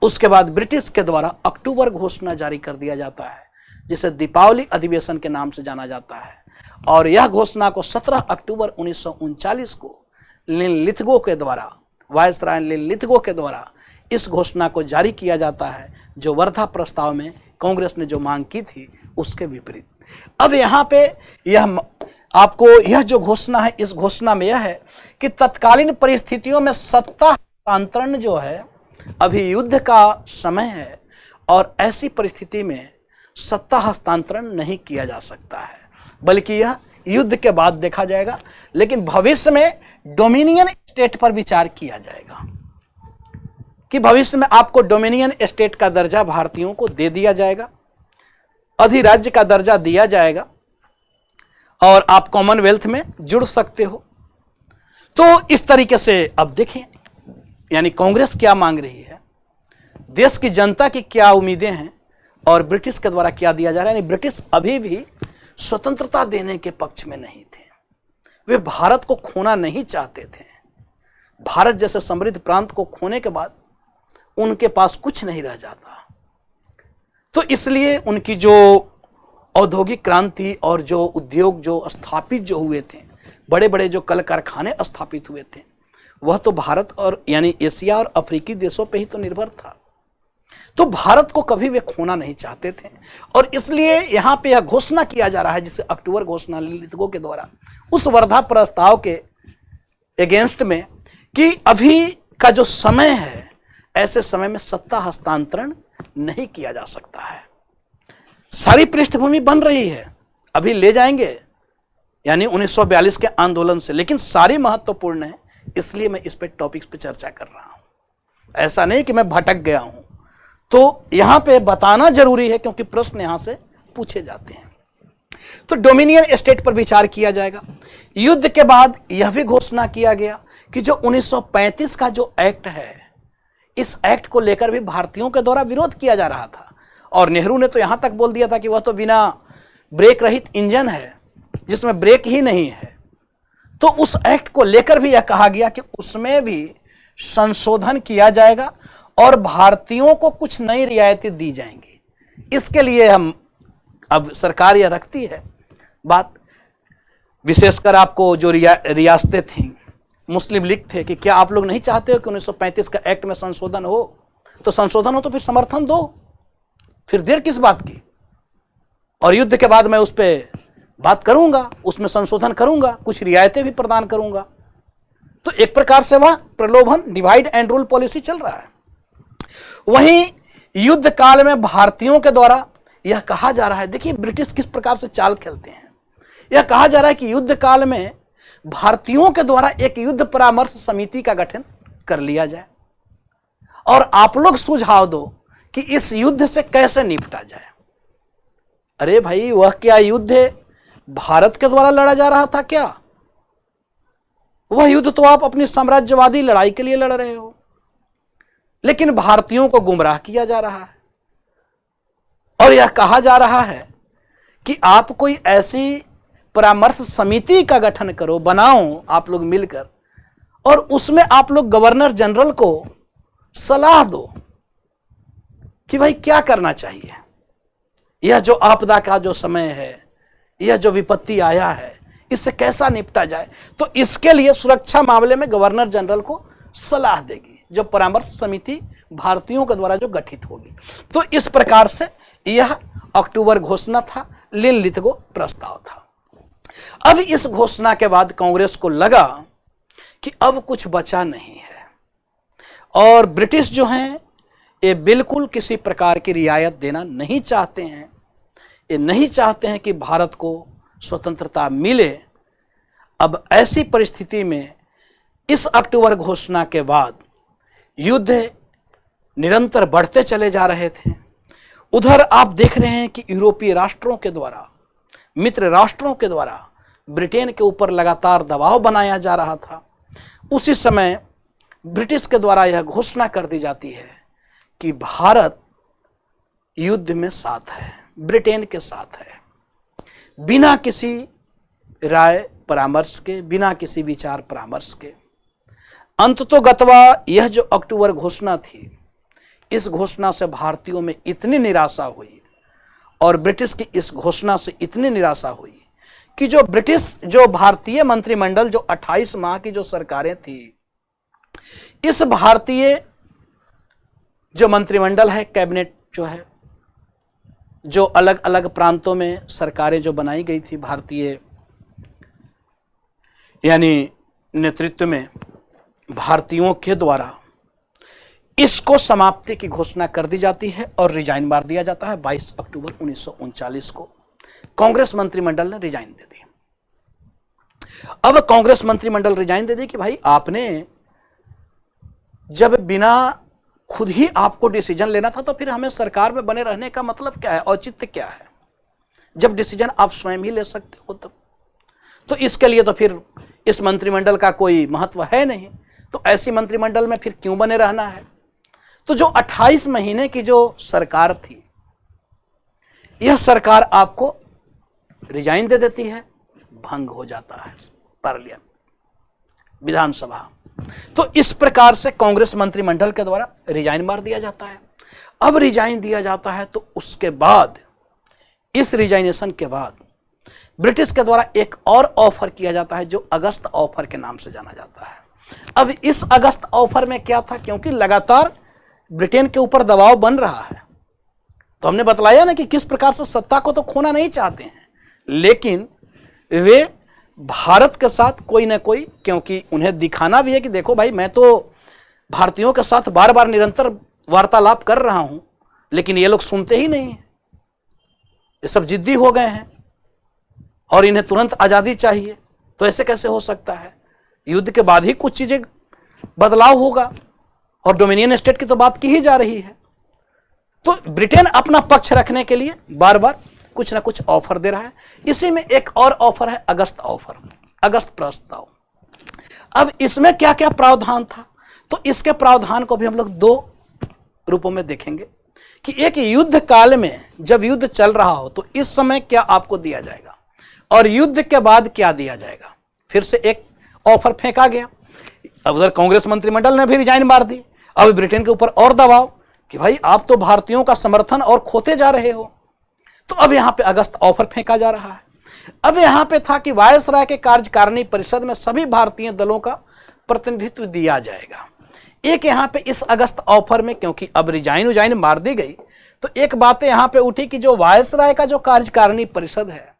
उसके बाद ब्रिटिश के द्वारा अक्टूबर घोषणा जारी कर दिया जाता है, जिसे दीपावली अधिवेशन के नाम से जाना जाता है। और यह घोषणा को 17 अक्टूबर 1939 को लिनलिथगो के द्वारा, वायसराय लिनलिथगो के द्वारा इस घोषणा को जारी किया जाता है, जो वर्धा प्रस्ताव में कांग्रेस ने जो मांग की थी उसके विपरीत। अब यहाँ पे यह आपको यह जो घोषणा है, इस घोषणा में यह है कि तत्कालीन परिस्थितियों में सत्ता हस्तांतरण जो है, अभी युद्ध का समय है और ऐसी परिस्थिति में सत्ता हस्तांतरण नहीं किया जा सकता है, बल्कि यह युद्ध के बाद देखा जाएगा। लेकिन भविष्य में डोमिनियन स्टेट पर विचार किया जाएगा कि भविष्य में आपको डोमिनियन स्टेट का दर्जा भारतीयों को दे दिया जाएगा, अधिराज्य का दर्जा दिया जाएगा, और आप कॉमनवेल्थ में जुड़ सकते हो। तो इस तरीके से अब देखें, यानी कांग्रेस क्या मांग रही है, देश की जनता की क्या उम्मीदें हैं, और ब्रिटिश के द्वारा क्या दिया जा रहा है। यानी ब्रिटिश अभी भी स्वतंत्रता देने के पक्ष में नहीं थे, वे भारत को खोना नहीं चाहते थे। भारत जैसे समृद्ध प्रांत को खोने के बाद उनके पास कुछ नहीं रह जाता। तो इसलिए उनकी जो औद्योगिक क्रांति और जो उद्योग जो स्थापित जो हुए थे, बड़े बड़े जो कल कारखाने स्थापित हुए थे, वह तो भारत और यानी एशिया और अफ्रीकी देशों पे ही तो निर्भर था। तो भारत को कभी वे खोना नहीं चाहते थे, और इसलिए यहां पे यह घोषणा किया जा रहा है, जिसे अक्टूबर घोषणा लिलितगो के द्वारा उस वर्धा प्रस्ताव के अगेंस्ट में, कि अभी का जो समय है, ऐसे समय में सत्ता हस्तांतरण नहीं किया जा सकता है। सारी पृष्ठभूमि बन रही है, अभी ले जाएंगे यानी 1942 के आंदोलन से, लेकिन सारी महत्वपूर्ण है, इसलिए मैं इस पे टॉपिक्स पे चर्चा कर रहा हूं। ऐसा नहीं कि मैं भटक गया हूं, तो यहां पे बताना जरूरी है, क्योंकि प्रश्न यहां से पूछे जाते हैं। तो डोमिनियन स्टेट पर विचार किया जाएगा। युद्ध के बाद यह भी घोषणा किया गया कि जो 1935 का जो एक्ट है, इस एक्ट को लेकर भी भारतीयों के द्वारा विरोध किया जा रहा था, और नेहरू ने तो यहां तक बोल दिया था कि वह तो बिना ब्रेक रहित इंजन है, जिसमें ब्रेक ही नहीं है। तो उस एक्ट को लेकर भी यह कहा गया कि उसमें भी संशोधन किया जाएगा और भारतीयों को कुछ नई रियायतें दी जाएंगी। इसके लिए हम अब सरकार यह रखती है बात, विशेषकर आपको जो रियासतें थीं, मुस्लिम लीग थे, कि क्या आप लोग नहीं चाहते हो कि 1935 का एक्ट में संशोधन हो? तो संशोधन हो तो फिर समर्थन दो, फिर देर किस बात की? और युद्ध के बाद मैं उस पर बात करूंगा, उसमें संशोधन करूंगा, कुछ रियायतें भी प्रदान करूंगा। तो एक प्रकार से वह प्रलोभन, डिवाइड एंड रूल पॉलिसी चल रहा है। वहीं युद्ध काल में भारतीयों के द्वारा यह कहा जा रहा है, देखिए ब्रिटिश किस प्रकार से चाल खेलते हैं। यह कहा जा रहा है कि युद्ध काल में भारतीयों के द्वारा एक युद्ध परामर्श समिति का गठन कर लिया जाए, और आप लोग सुझाव दो कि इस युद्ध से कैसे निपटा जाए। अरे भाई, वह क्या युद्ध भारत के द्वारा लड़ा जा रहा था क्या? वह युद्ध तो आप अपनी साम्राज्यवादी लड़ाई के लिए लड़ रहे हो, लेकिन भारतीयों को गुमराह किया जा रहा है, और यह कहा जा रहा है कि आप कोई ऐसी परामर्श समिति का गठन करो, बनाओ आप लोग मिलकर, और उसमें आप लोग गवर्नर जनरल को सलाह दो कि भाई क्या करना चाहिए, यह जो आपदा का जो समय है, यह जो विपत्ति आया है, इससे कैसा निपटा जाए। तो इसके लिए सुरक्षा मामले में गवर्नर जनरल को सलाह देगी, जो परामर्श समिति भारतीयों के द्वारा जो गठित होगी। तो इस प्रकार से यह अक्टूबर घोषणा था, लिलितगो प्रस्ताव था। अब इस घोषणा के बाद कांग्रेस को लगा कि अब कुछ बचा नहीं है, और ब्रिटिश जो हैं ये बिल्कुल किसी प्रकार की रियायत देना नहीं चाहते हैं। ये नहीं चाहते हैं कि भारत को स्वतंत्रता मिले। अब ऐसी परिस्थिति में इस अक्टूबर घोषणा के बाद युद्ध निरंतर बढ़ते चले जा रहे थे। उधर आप देख रहे हैं कि यूरोपीय राष्ट्रों के द्वारा, मित्र राष्ट्रों के द्वारा ब्रिटेन के ऊपर लगातार दबाव बनाया जा रहा था। उसी समय ब्रिटिश के द्वारा यह घोषणा कर दी जाती है कि भारत युद्ध में साथ है, ब्रिटेन के साथ है, बिना किसी राय परामर्श के, बिना किसी विचार परामर्श के। अंततोगत्वा यह जो अक्टूबर घोषणा थी, इस घोषणा से भारतीयों में इतनी निराशा हुई और ब्रिटिश की इस घोषणा से इतनी निराशा हुई कि जो भारतीय मंत्रिमंडल, जो 28 माह की जो सरकारें थी, इस भारतीय जो मंत्रिमंडल है, कैबिनेट जो है, जो अलग अलग प्रांतों में सरकारें जो बनाई गई थी भारतीय यानी नेतृत्व में भारतीयों के द्वारा, इसको समाप्ति की घोषणा कर दी जाती है और रिजाइन मार दिया जाता है। 22 अक्टूबर 1939 को कांग्रेस मंत्रिमंडल ने रिजाइन दे दी। अब कांग्रेस मंत्रिमंडल रिजाइन दे दी कि भाई आपने जब बिना खुद ही आपको डिसीजन लेना था, तो फिर हमें सरकार में बने रहने का मतलब क्या है, औचित्य क्या है, जब डिसीजन आप स्वयं ही ले सकते हो तब। तो इसके लिए तो फिर इस मंत्रिमंडल का कोई महत्व है नहीं, तो ऐसी मंत्रिमंडल में फिर क्यों बने रहना है। तो जो 28 महीने की जो सरकार थी, यह सरकार आपको रिजाइन दे देती है, भंग हो जाता है पार्लियामेंट, विधानसभा। तो इस प्रकार से कांग्रेस मंत्रिमंडल के द्वारा रिजाइन मार दिया जाता है। अब रिजाइन दिया जाता है तो उसके बाद इस रिजाइनेशन के बाद ब्रिटिश के द्वारा एक और ऑफर किया जाता है जो अगस्त ऑफर के नाम से जाना जाता है। अब इस अगस्त ऑफर में क्या था, क्योंकि लगातार ब्रिटेन के ऊपर दबाव बन रहा है, तो हमने बतलाया ना कि किस प्रकार से सत्ता को तो खोना नहीं चाहते हैं, लेकिन वे भारत के साथ कोई ना कोई, क्योंकि उन्हें दिखाना भी है कि देखो भाई मैं तो भारतीयों के साथ बार बार निरंतर वार्तालाप कर रहा हूं, लेकिन ये लोग सुनते ही नहीं है, ये सब जिद्दी हो गए हैं और इन्हें तुरंत आजादी चाहिए। तो ऐसे कैसे हो सकता है, युद्ध के बाद ही कुछ चीजें बदलाव होगा, और डोमिनियन स्टेट की तो बात की ही जा रही है। तो ब्रिटेन अपना पक्ष रखने के लिए बार बार कुछ ना कुछ ऑफर दे रहा है। इसी में एक और ऑफर है अगस्त ऑफर, अगस्त प्रस्ताव। अब इसमें क्या क्या प्रावधान था, तो इसके प्रावधान को भी हम लोग दो रूपों में देखेंगे कि एक युद्ध काल में जब युद्ध चल रहा हो तो इस समय क्या आपको दिया जाएगा, और युद्ध के बाद क्या दिया जाएगा। फिर से एक ऑफर फेंका गया। अब उधर कांग्रेस मंत्रिमंडल ने भी रिजाइन मार दी। अब ब्रिटेन के ऊपर और दबाव कि भाई आप तो भारतीयों का समर्थन और खोते जा रहे हो। तो अब यहां पे अगस्त ऑफर फेंका जा रहा है। अब यहां पे था कि वायसराय के कार्यकारिणी परिषद में सभी भारतीय दलों का प्रतिनिधित्व दिया जाएगा। एक यहां पे इस अगस्त ऑफर में, क्योंकि अब रिजाइन मार दी गई, तो एक बात यहां पे उठी कि जो वायसराय का जो कार्यकारिणी परिषद है,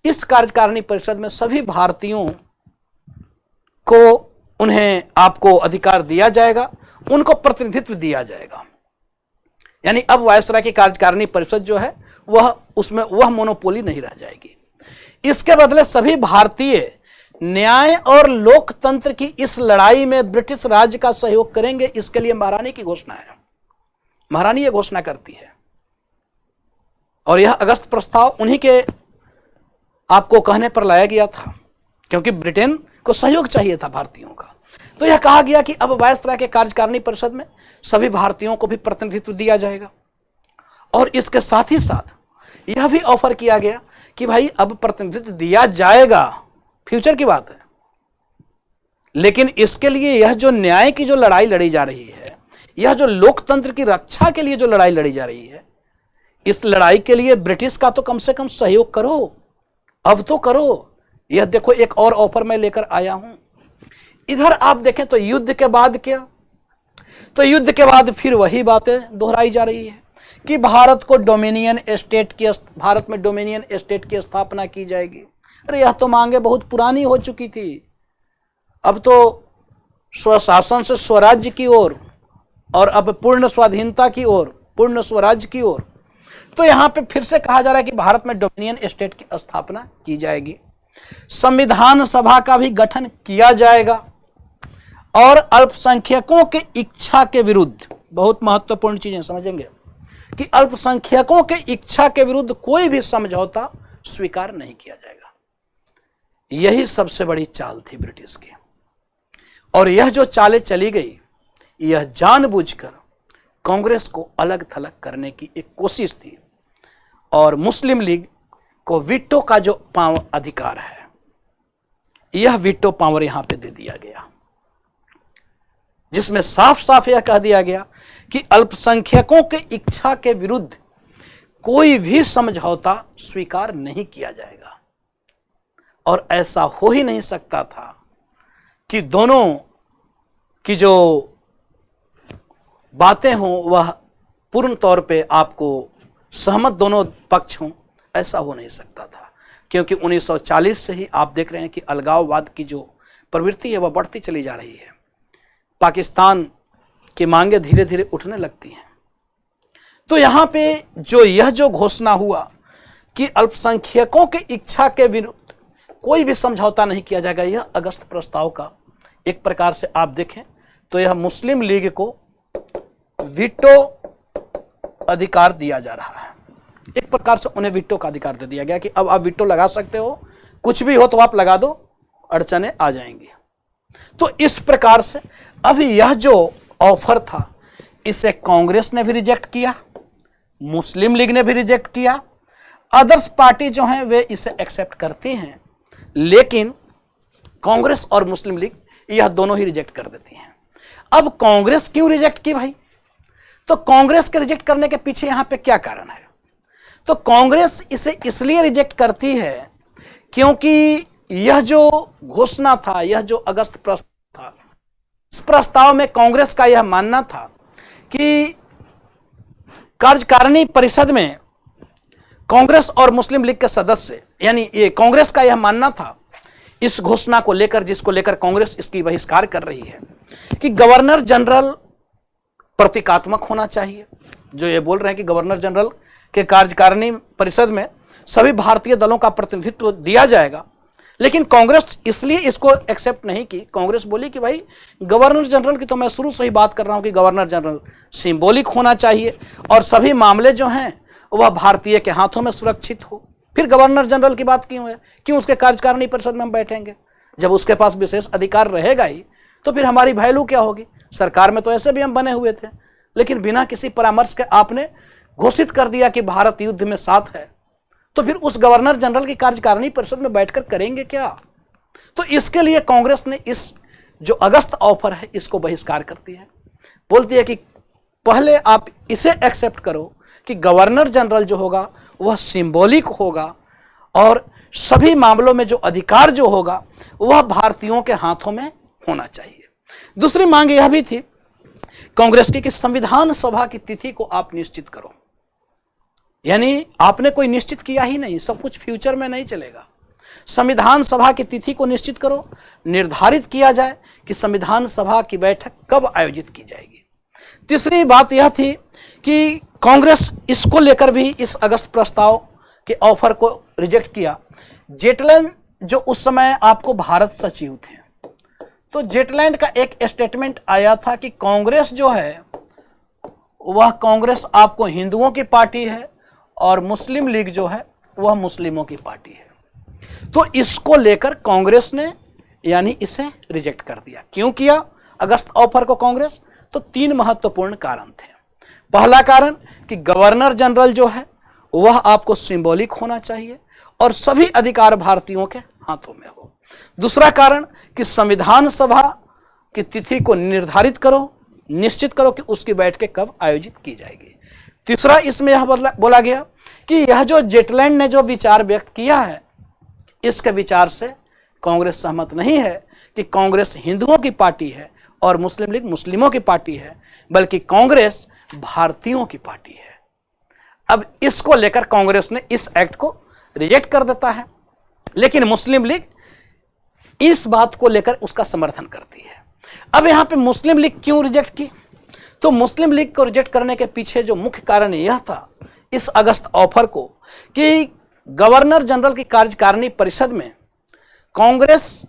इस कार्यकारिणी परिषद में सभी भारतीयों को उन्हें आपको अधिकार दिया जाएगा, उनको प्रतिनिधित्व दिया जाएगा। यानी अब वायसराय की कार्यकारिणी परिषद जो है वह मोनोपोली नहीं रह जाएगी। इसके बदले सभी भारतीय न्याय और लोकतंत्र की इस लड़ाई में ब्रिटिश राज्य का सहयोग करेंगे। इसके लिए महारानी की घोषणा है, महारानी यह घोषणा करती है, और यह अगस्त प्रस्ताव उन्हीं के आपको कहने पर लाया गया था, क्योंकि ब्रिटेन को सहयोग चाहिए था भारतीयों का। तो यह कहा गया कि अब वायसराय के कार्यकारिणी परिषद में सभी भारतीयों को भी प्रतिनिधित्व दिया जाएगा, और इसके साथ ही साथ यह भी ऑफर किया गया कि भाई अब प्रतिनिधित्व दिया जाएगा, फ्यूचर की बात है, लेकिन इसके लिए यह जो न्याय की जो लड़ाई लड़ी जा रही है, यह जो लोकतंत्र की रक्षा के लिए जो लड़ाई लड़ी जा रही है, इस लड़ाई के लिए ब्रिटिश का तो कम से कम सहयोग करो, अब तो करो। यह देखो एक और ऑफर मैं लेकर आया हूं। इधर आप देखें तो युद्ध के बाद क्या, तो युद्ध के बाद फिर वही बातें दोहराई जा रही है कि भारत में डोमिनियन स्टेट की स्थापना की जाएगी। अरे यह तो मांगे बहुत पुरानी हो चुकी थी, अब तो स्वशासन से स्वराज्य की ओर, और अब पूर्ण स्वाधीनता की ओर, पूर्ण स्वराज्य की ओर। तो यहां पे फिर से कहा जा रहा है कि भारत में डोमिनियन स्टेट की स्थापना की जाएगी, संविधान सभा का भी गठन किया जाएगा, और अल्पसंख्यकों के इच्छा के विरुद्ध, बहुत महत्वपूर्ण चीजें समझेंगे कि अल्पसंख्यकों के इच्छा के विरुद्ध कोई भी समझौता स्वीकार नहीं किया जाएगा। यही सबसे बड़ी चाल थी ब्रिटिश की, और यह जो चालें चली गई, यह जानबूझकर कांग्रेस को अलग थलग करने की एक कोशिश थी, और मुस्लिम लीग को वीटो का जो पावर अधिकार है, यह वीटो पावर यहां पे दे दिया गया, जिसमें साफ साफ यह कह दिया गया कि अल्पसंख्यकों के इच्छा के विरुद्ध कोई भी समझौता स्वीकार नहीं किया जाएगा। और ऐसा हो ही नहीं सकता था कि दोनों की जो बातें हों वह पूर्ण तौर पे आपको सहमत दोनों पक्ष हों, ऐसा हो नहीं सकता था, क्योंकि 1940 से ही आप देख रहे हैं कि अलगाववाद की जो प्रवृत्ति है वह बढ़ती चली जा रही है। पाकिस्तान की मांगे धीरे धीरे उठने लगती हैं। तो यहां पे यह जो घोषणा हुआ कि अल्पसंख्यकों की इच्छा के विरुद्ध कोई भी समझौता नहीं किया जाएगा, यह अगस्त प्रस्ताव का एक प्रकार से आप देखें तो यह मुस्लिम लीग को वीटो अधिकार दिया जा रहा है। एक प्रकार से उन्हें वीटो का अधिकार दे दिया गया कि अब आप वीटो लगा सकते हो, कुछ भी हो तो आप लगा दो, अड़चने आ जाएंगी। तो इस प्रकार से अभी यह जो ऑफर था इसे कांग्रेस ने भी रिजेक्ट किया, मुस्लिम लीग ने भी रिजेक्ट किया, अदर्स पार्टी जो हैं वे इसे एक्सेप्ट करती हैं, लेकिन कांग्रेस और मुस्लिम लीग यह दोनों ही रिजेक्ट कर देती हैं। अब कांग्रेस क्यों रिजेक्ट की भाई? तो कांग्रेस के रिजेक्ट करने के पीछे यहां पे क्या कारण है? तो कांग्रेस इसे इसलिए रिजेक्ट करती है क्योंकि यह जो घोषणा था, यह जो अगस्त प्रस्ताव था, इस प्रस्ताव में कांग्रेस का यह मानना था कि कार्यकारिणी परिषद में कांग्रेस और मुस्लिम लीग के सदस्य, यानी ये कांग्रेस का यह मानना था इस घोषणा को लेकर, जिसको लेकर कांग्रेस इसकी बहिष्कार कर रही है, कि गवर्नर जनरल प्रतीकात्मक होना चाहिए। जो ये बोल रहे हैं कि गवर्नर जनरल के कार्यकारिणी परिषद में सभी भारतीय दलों का प्रतिनिधित्व दिया जाएगा, लेकिन कांग्रेस इसलिए इसको एक्सेप्ट नहीं की। कांग्रेस बोली कि भाई गवर्नर जनरल की तो मैं शुरू से ही बात कर रहा हूं कि गवर्नर जनरल सिंबॉलिक होना चाहिए और सभी मामले जो हैं वह भारतीय के हाथों में सुरक्षित हो। फिर गवर्नर जनरल की बात क्यों है, क्यों उसके कार्यकारिणी परिषद में हम बैठेंगे? जब उसके पास विशेष अधिकार रहेगा ही तो फिर हमारी वैल्यू क्या होगी? सरकार में तो ऐसे भी हम बने हुए थे, लेकिन बिना किसी परामर्श के आपने घोषित कर दिया कि भारत युद्ध में साथ है, तो फिर उस गवर्नर जनरल की कार्यकारिणी परिषद में बैठकर करेंगे क्या? तो इसके लिए कांग्रेस ने इस जो अगस्त ऑफर है इसको बहिष्कार करती है। बोलती है कि पहले आप इसे एक्सेप्ट करो कि गवर्नर जनरल जो होगा वह सिंबॉलिक होगा और सभी मामलों में जो अधिकार जो होगा वह भारतीयों के हाथों में होना चाहिए। दूसरी मांग यह भी थी कांग्रेस की कि संविधान सभा की तिथि को आप निश्चित करो। यानी आपने कोई निश्चित किया ही नहीं, सब कुछ फ्यूचर में नहीं चलेगा। संविधान सभा की तिथि को निश्चित करो, निर्धारित किया जाए कि संविधान सभा की बैठक कब आयोजित की जाएगी। तीसरी बात यह थी कि कांग्रेस इसको लेकर भी इस अगस्त प्रस्ताव के ऑफर को रिजेक्ट किया। जेटलैंड जो उस समय आपको भारत सचिव थे, तो जेटलैंड का एक स्टेटमेंट आया था कि कांग्रेस जो है वह कांग्रेस आपको हिंदुओं की पार्टी है और मुस्लिम लीग जो है वह मुस्लिमों की पार्टी है। तो इसको लेकर कांग्रेस ने यानी इसे रिजेक्ट कर दिया। क्यों किया अगस्त ऑफर को कांग्रेस? तो 3 महत्वपूर्ण कारण थे। पहला कारण कि गवर्नर जनरल जो है वह आपको सिंबॉलिक होना चाहिए और सभी अधिकार भारतीयों के हाथों में हो। दूसरा कारण कि संविधान सभा की तिथि को निर्धारित करो, निश्चित करो कि उसकी बैठकें कब आयोजित की जाएगी। तीसरा इसमें यह बोला गया कि यह जो जेटलैंड ने जो विचार व्यक्त किया है इसके विचार से कांग्रेस सहमत नहीं है कि कांग्रेस हिंदुओं की पार्टी है और मुस्लिम लीग मुस्लिमों की पार्टी है, बल्कि कांग्रेस भारतीयों की पार्टी है। अब इसको लेकर कांग्रेस ने इस एक्ट को रिजेक्ट कर देता है, लेकिन मुस्लिम लीग इस बात को लेकर उसका समर्थन करती है। अब यहां पे मुस्लिम लीग क्यों रिजेक्ट की? तो मुस्लिम लीग को रिजेक्ट करने के पीछे जो मुख्य कारण यह था इस अगस्त ऑफर को कि गवर्नर जनरल की कार्यकारिणी परिषद में कांग्रेस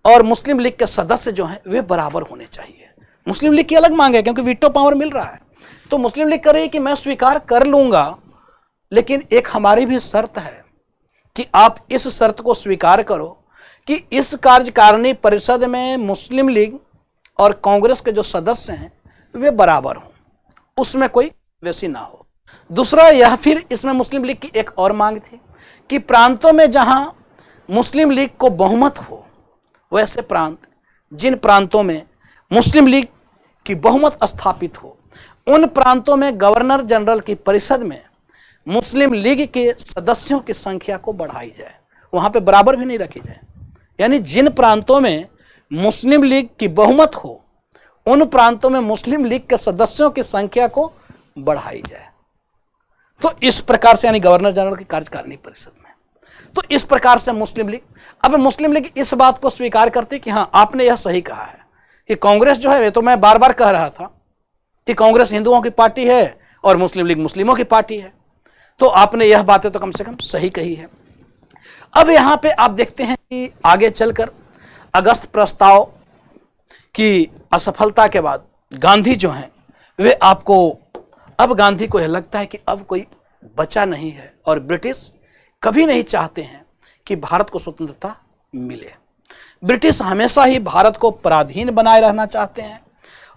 और मुस्लिम लीग के सदस्य जो हैं वे बराबर होने चाहिए। मुस्लिम लीग की अलग मांग है क्योंकि वीटो पावर मिल रहा है, तो मुस्लिम लीग कह रही है कि मैं स्वीकार कर लूंगा, लेकिन एक हमारी भी शर्त है कि आप इस शर्त को स्वीकार करो कि इस कार्यकारिणी परिषद में मुस्लिम लीग और कांग्रेस के जो सदस्य हैं वे बराबर हों, उसमें कोई वैसी ना हो। दूसरा यह फिर इसमें मुस्लिम लीग की एक और मांग थी कि प्रांतों में जहां मुस्लिम लीग को बहुमत हो, वैसे प्रांत जिन प्रांतों में मुस्लिम लीग की बहुमत स्थापित हो उन प्रांतों में गवर्नर जनरल की परिषद में मुस्लिम लीग के सदस्यों की संख्या को बढ़ाई जाए, वहां पे बराबर भी नहीं रखी जाए। यानी जिन प्रांतों में मुस्लिम लीग की बहुमत हो उन प्रांतों में मुस्लिम लीग के सदस्यों की संख्या को बढ़ाई जाए। तो इस प्रकार से यानी गवर्नर जनरल की कार्यकारिणी परिषद में, तो इस प्रकार से मुस्लिम लीग इस बात को स्वीकार करती कि हाँ आपने यह सही कहा है कि कांग्रेस जो है, ये तो मैं बार बार कह रहा था कि कांग्रेस हिंदुओं की पार्टी है और मुस्लिम लीग मुस्लिमों की पार्टी है, तो आपने यह बातें तो कम से कम सही कही है। अब यहां पे आप देखते हैं कि आगे चलकर अगस्त प्रस्ताव की असफलता के बाद गांधी जो हैं वे अब गांधी को यह लगता है कि अब कोई बचा नहीं है और ब्रिटिश कभी नहीं चाहते हैं कि भारत को स्वतंत्रता मिले। ब्रिटिश हमेशा ही भारत को पराधीन बनाए रहना चाहते हैं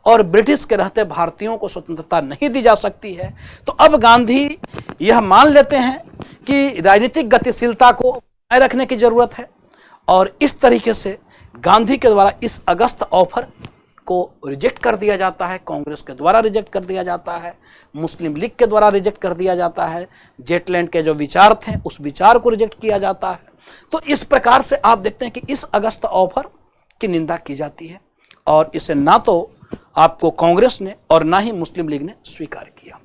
और ब्रिटिश के रहते भारतीयों को स्वतंत्रता नहीं दी जा सकती है। तो अब गांधी यह मान लेते हैं कि राजनीतिक गतिशीलता को बनाए रखने की जरूरत है और इस तरीके से गांधी के द्वारा इस अगस्त ऑफर को रिजेक्ट कर दिया जाता है, कांग्रेस के द्वारा रिजेक्ट कर दिया जाता है, मुस्लिम लीग के द्वारा रिजेक्ट कर दिया जाता है, जेटलैंड के जो विचार थे उस विचार को रिजेक्ट किया जाता है। तो इस प्रकार से आप देखते हैं कि इस अगस्त ऑफर की निंदा की जाती है और इसे ना तो आपको कांग्रेस ने और ना ही मुस्लिम लीग ने स्वीकार किया।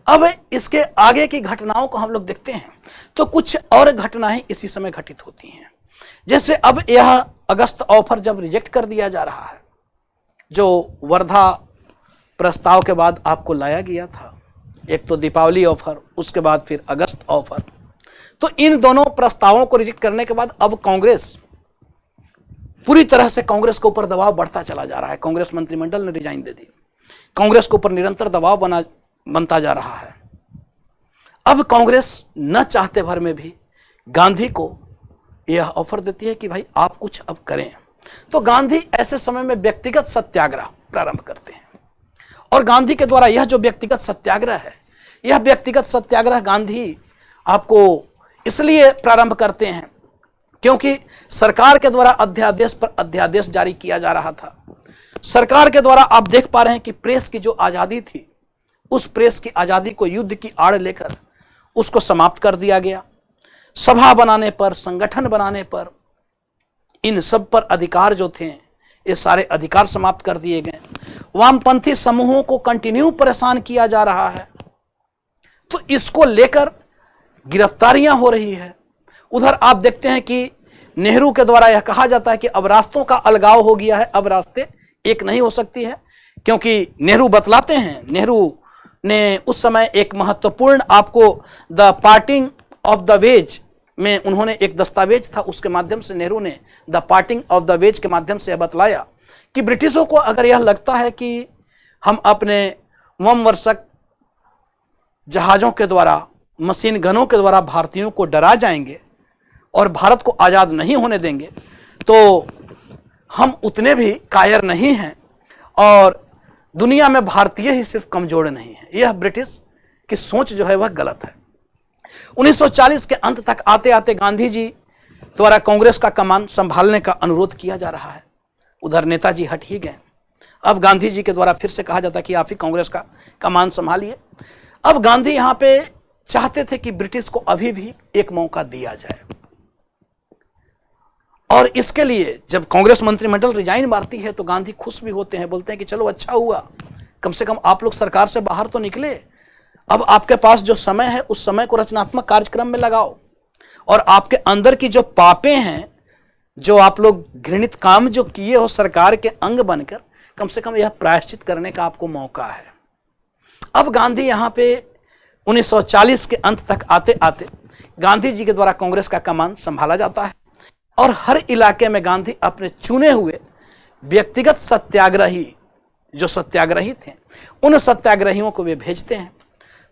अब इसके आगे की घटनाओं को हम लोग देखते हैं तो कुछ और घटनाएं इसी समय घटित होती हैं। जैसे अब यह अगस्त ऑफर जब रिजेक्ट कर दिया जा रहा है, जो वर्धा प्रस्ताव के बाद आपको लाया गया था, एक तो दीपावली ऑफर, उसके बाद फिर अगस्त ऑफर, तो इन दोनों प्रस्तावों को रिजेक्ट करने के बाद अब कांग्रेस पूरी तरह से कांग्रेस के ऊपर दबाव बढ़ता चला जा रहा है। कांग्रेस मंत्रिमंडल ने रिजाइन दे दी, कांग्रेस के ऊपर निरंतर दबाव बनता जा रहा है। अब कांग्रेस न चाहते भर में भी गांधी को यह ऑफर देती है कि भाई आप कुछ अब करें। तो गांधी ऐसे समय में व्यक्तिगत सत्याग्रह प्रारंभ करते हैं और गांधी के द्वारा यह जो व्यक्तिगत सत्याग्रह है, यह व्यक्तिगत सत्याग्रह गांधी आपको इसलिए प्रारंभ करते हैं क्योंकि सरकार के द्वारा अध्यादेश पर अध्यादेश जारी किया जा रहा था। सरकार के द्वारा आप देख पा रहे हैं कि प्रेस की जो आजादी थी, उस प्रेस की आजादी को युद्ध की आड़ लेकर उसको समाप्त कर दिया गया। सभा बनाने पर, संगठन बनाने पर, इन सब पर अधिकार जो थे, ये सारे अधिकार समाप्त कर दिए गए। वामपंथी समूहों को कंटिन्यू परेशान किया जा रहा है, तो इसको लेकर गिरफ्तारियां हो रही है। उधर आप देखते हैं कि नेहरू के द्वारा यह कहा जाता है कि अब रास्तों का अलगाव हो गया है, अब रास्ते एक नहीं हो सकती है, क्योंकि नेहरू बतलाते हैं, नेहरू ने उस समय एक महत्वपूर्ण आपको the parting of the ways में उन्होंने एक दस्तावेज था, उसके माध्यम से नेहरू ने the parting of the ways के माध्यम से बतलाया कि ब्रिटिशों को अगर यह लगता है कि हम अपने वमवर्षक जहाजों के द्वारा, मशीन गनों के द्वारा भारतीयों को डरा जाएंगे और भारत को आज़ाद नहीं होने देंगे, तो हम उतने भी कायर नहीं हैं और दुनिया में भारतीय ही सिर्फ कमजोर नहीं है। यह ब्रिटिश की सोच जो है वह गलत है। 1940 के अंत तक आते आते गांधी जी द्वारा कांग्रेस का कमान संभालने का अनुरोध किया जा रहा है। उधर नेताजी हट ही गए। अब गांधी जी के द्वारा फिर से कहा जाता है कि आप ही कांग्रेस का कमान संभालिए। अब गांधी यहां पे चाहते थे कि ब्रिटिश को अभी भी एक मौका दिया जाए और इसके लिए जब कांग्रेस मंत्रिमंडल रिजाइन मारती है तो गांधी खुश भी होते हैं, बोलते हैं कि चलो अच्छा हुआ, कम से कम आप लोग सरकार से बाहर तो निकले, अब आपके पास जो समय है उस समय को रचनात्मक कार्यक्रम में लगाओ और आपके अंदर की जो पापें हैं, जो आप लोग घृणित काम जो किए हो सरकार के अंग बनकर, कम से कम यह प्रायश्चित करने का आपको मौका है। अब गांधी यहां पे 1940 के अंत तक आते आते गांधी जी के द्वारा कांग्रेस का कमान संभाला जाता है और हर इलाके में गांधी अपने चुने हुए व्यक्तिगत सत्याग्रही, जो सत्याग्रही थे, उन सत्याग्रहियों को वे भेजते हैं।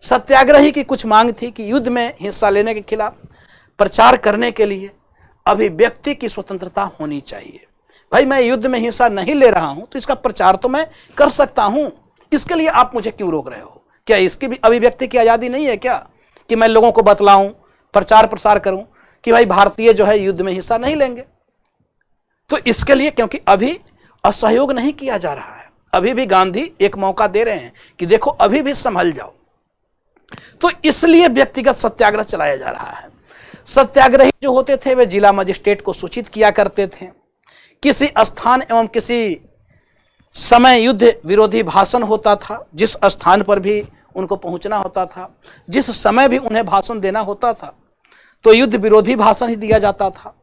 सत्याग्रही की कुछ मांग थी कि युद्ध में हिस्सा लेने के खिलाफ प्रचार करने के लिए अभिव्यक्ति की स्वतंत्रता होनी चाहिए। भाई मैं युद्ध में हिस्सा नहीं ले रहा हूं तो इसका प्रचार तो मैं कर सकता हूं, इसके लिए आप मुझे क्यों रोक रहे हो? क्या इसकी भी अभिव्यक्ति की आजादी नहीं है क्या कि मैं लोगों को बतलाऊं, प्रचार प्रसार करूं कि भाई भारतीय जो है युद्ध में हिस्सा नहीं लेंगे? तो इसके लिए क्योंकि अभी असहयोग नहीं किया जा रहा है, अभी भी गांधी एक मौका दे रहे हैं कि देखो अभी भी संभल जाओ, तो इसलिए व्यक्तिगत सत्याग्रह चलाया जा रहा है। सत्याग्रही जो होते थे वे जिला मजिस्ट्रेट को सूचित किया करते थे। किसी स्थान एवं किसी समय युद्ध विरोधी भाषण होता था, जिस स्थान पर भी उनको पहुंचना होता था, जिस समय भी उन्हें भाषण देना होता था, तो युद्ध विरोधी भाषण ही दिया जाता था।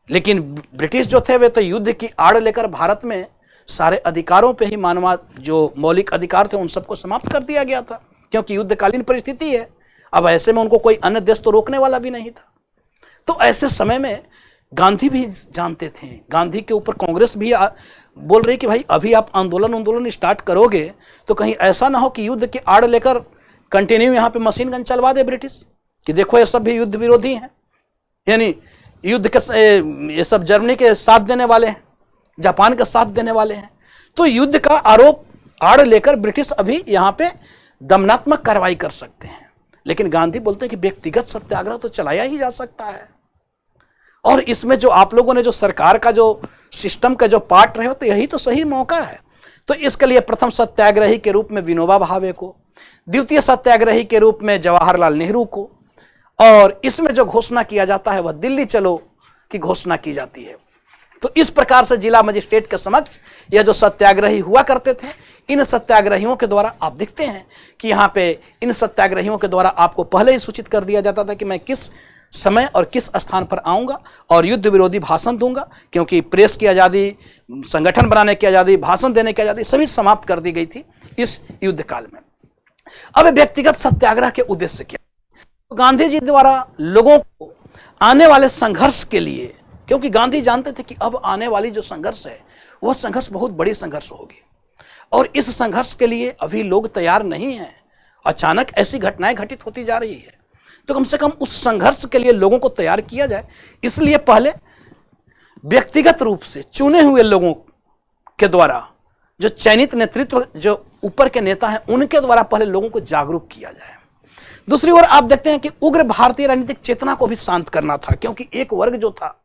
लेकिन ब्रिटिश जो थे वे तो युद्ध की आड़ लेकर भारत में सारे अधिकारों पे ही मानवा जो मौलिक अधिकार थे उन सबको समाप्त कर दिया गया था, क्योंकि युद्धकालीन परिस्थिति है। अब ऐसे में उनको कोई अन्य देश तो रोकने वाला भी नहीं था। तो ऐसे समय में गांधी भी जानते थे, गांधी के ऊपर कांग्रेस भी बोल रही कि भाई अभी आप आंदोलन स्टार्ट करोगे तो कहीं ऐसा ना हो कि युद्ध की आड़ लेकर कंटिन्यू यहाँ पे मशीन गन चलवा दे ब्रिटिश कि देखो ये सब भी युद्ध विरोधी हैं, यानी युद्ध के ये सब जर्मनी के साथ देने वाले हैं, जापान का साथ देने वाले हैं। तो युद्ध का आरोप आड़ लेकर ब्रिटिश अभी यहाँ पे दमनात्मक कार्रवाई कर सकते हैं। लेकिन गांधी बोलते हैं कि व्यक्तिगत सत्याग्रह तो चलाया ही जा सकता है। और इसमें जो आप लोगों ने जो सरकार का जो सिस्टम का जो पार्ट रहे हो तो यही तो सही मौका है। तो इसके लिए प्रथम सत्याग्रही के रूप में विनोबा भावे को, द्वितीय सत्याग्रही के रूप में जवाहरलाल नेहरू को, और इसमें जो घोषणा किया जाता है वह दिल्ली चलो की घोषणा की जाती है। तो इस प्रकार से जिला मजिस्ट्रेट के समक्ष यह जो सत्याग्रही हुआ करते थे, इन सत्याग्रहियों के द्वारा आप देखते हैं कि यहाँ पे इन सत्याग्रहियों के द्वारा आपको पहले ही सूचित कर दिया जाता था कि मैं किस समय और किस स्थान पर आऊंगा और युद्ध विरोधी भाषण दूंगा, क्योंकि प्रेस की आज़ादी, संगठन बनाने की आज़ादी, भाषण देने की आज़ादी सभी समाप्त कर दी गई थी इस युद्ध काल में। अब व्यक्तिगत सत्याग्रह के उद्देश्य क्या? तो गांधी जी द्वारा लोगों को आने वाले संघर्ष के लिए, क्योंकि गांधी जानते थे कि अब आने वाली जो संघर्ष है वह संघर्ष बहुत बड़ी संघर्ष होगी और इस संघर्ष के लिए अभी लोग तैयार नहीं हैं। अचानक ऐसी घटनाएं घटित होती जा रही है, तो कम से कम उस संघर्ष के लिए लोगों को तैयार किया जाए। इसलिए पहले व्यक्तिगत रूप से चुने हुए लोगों के द्वारा, जो चयनित नेतृत्व, जो ऊपर के नेता हैं, उनके द्वारा पहले लोगों को जागरूक किया जाए। दूसरी ओर आप देखते हैं कि उग्र भारतीय राजनीतिक चेतना को भी शांत करना था, क्योंकि एक वर्ग जो था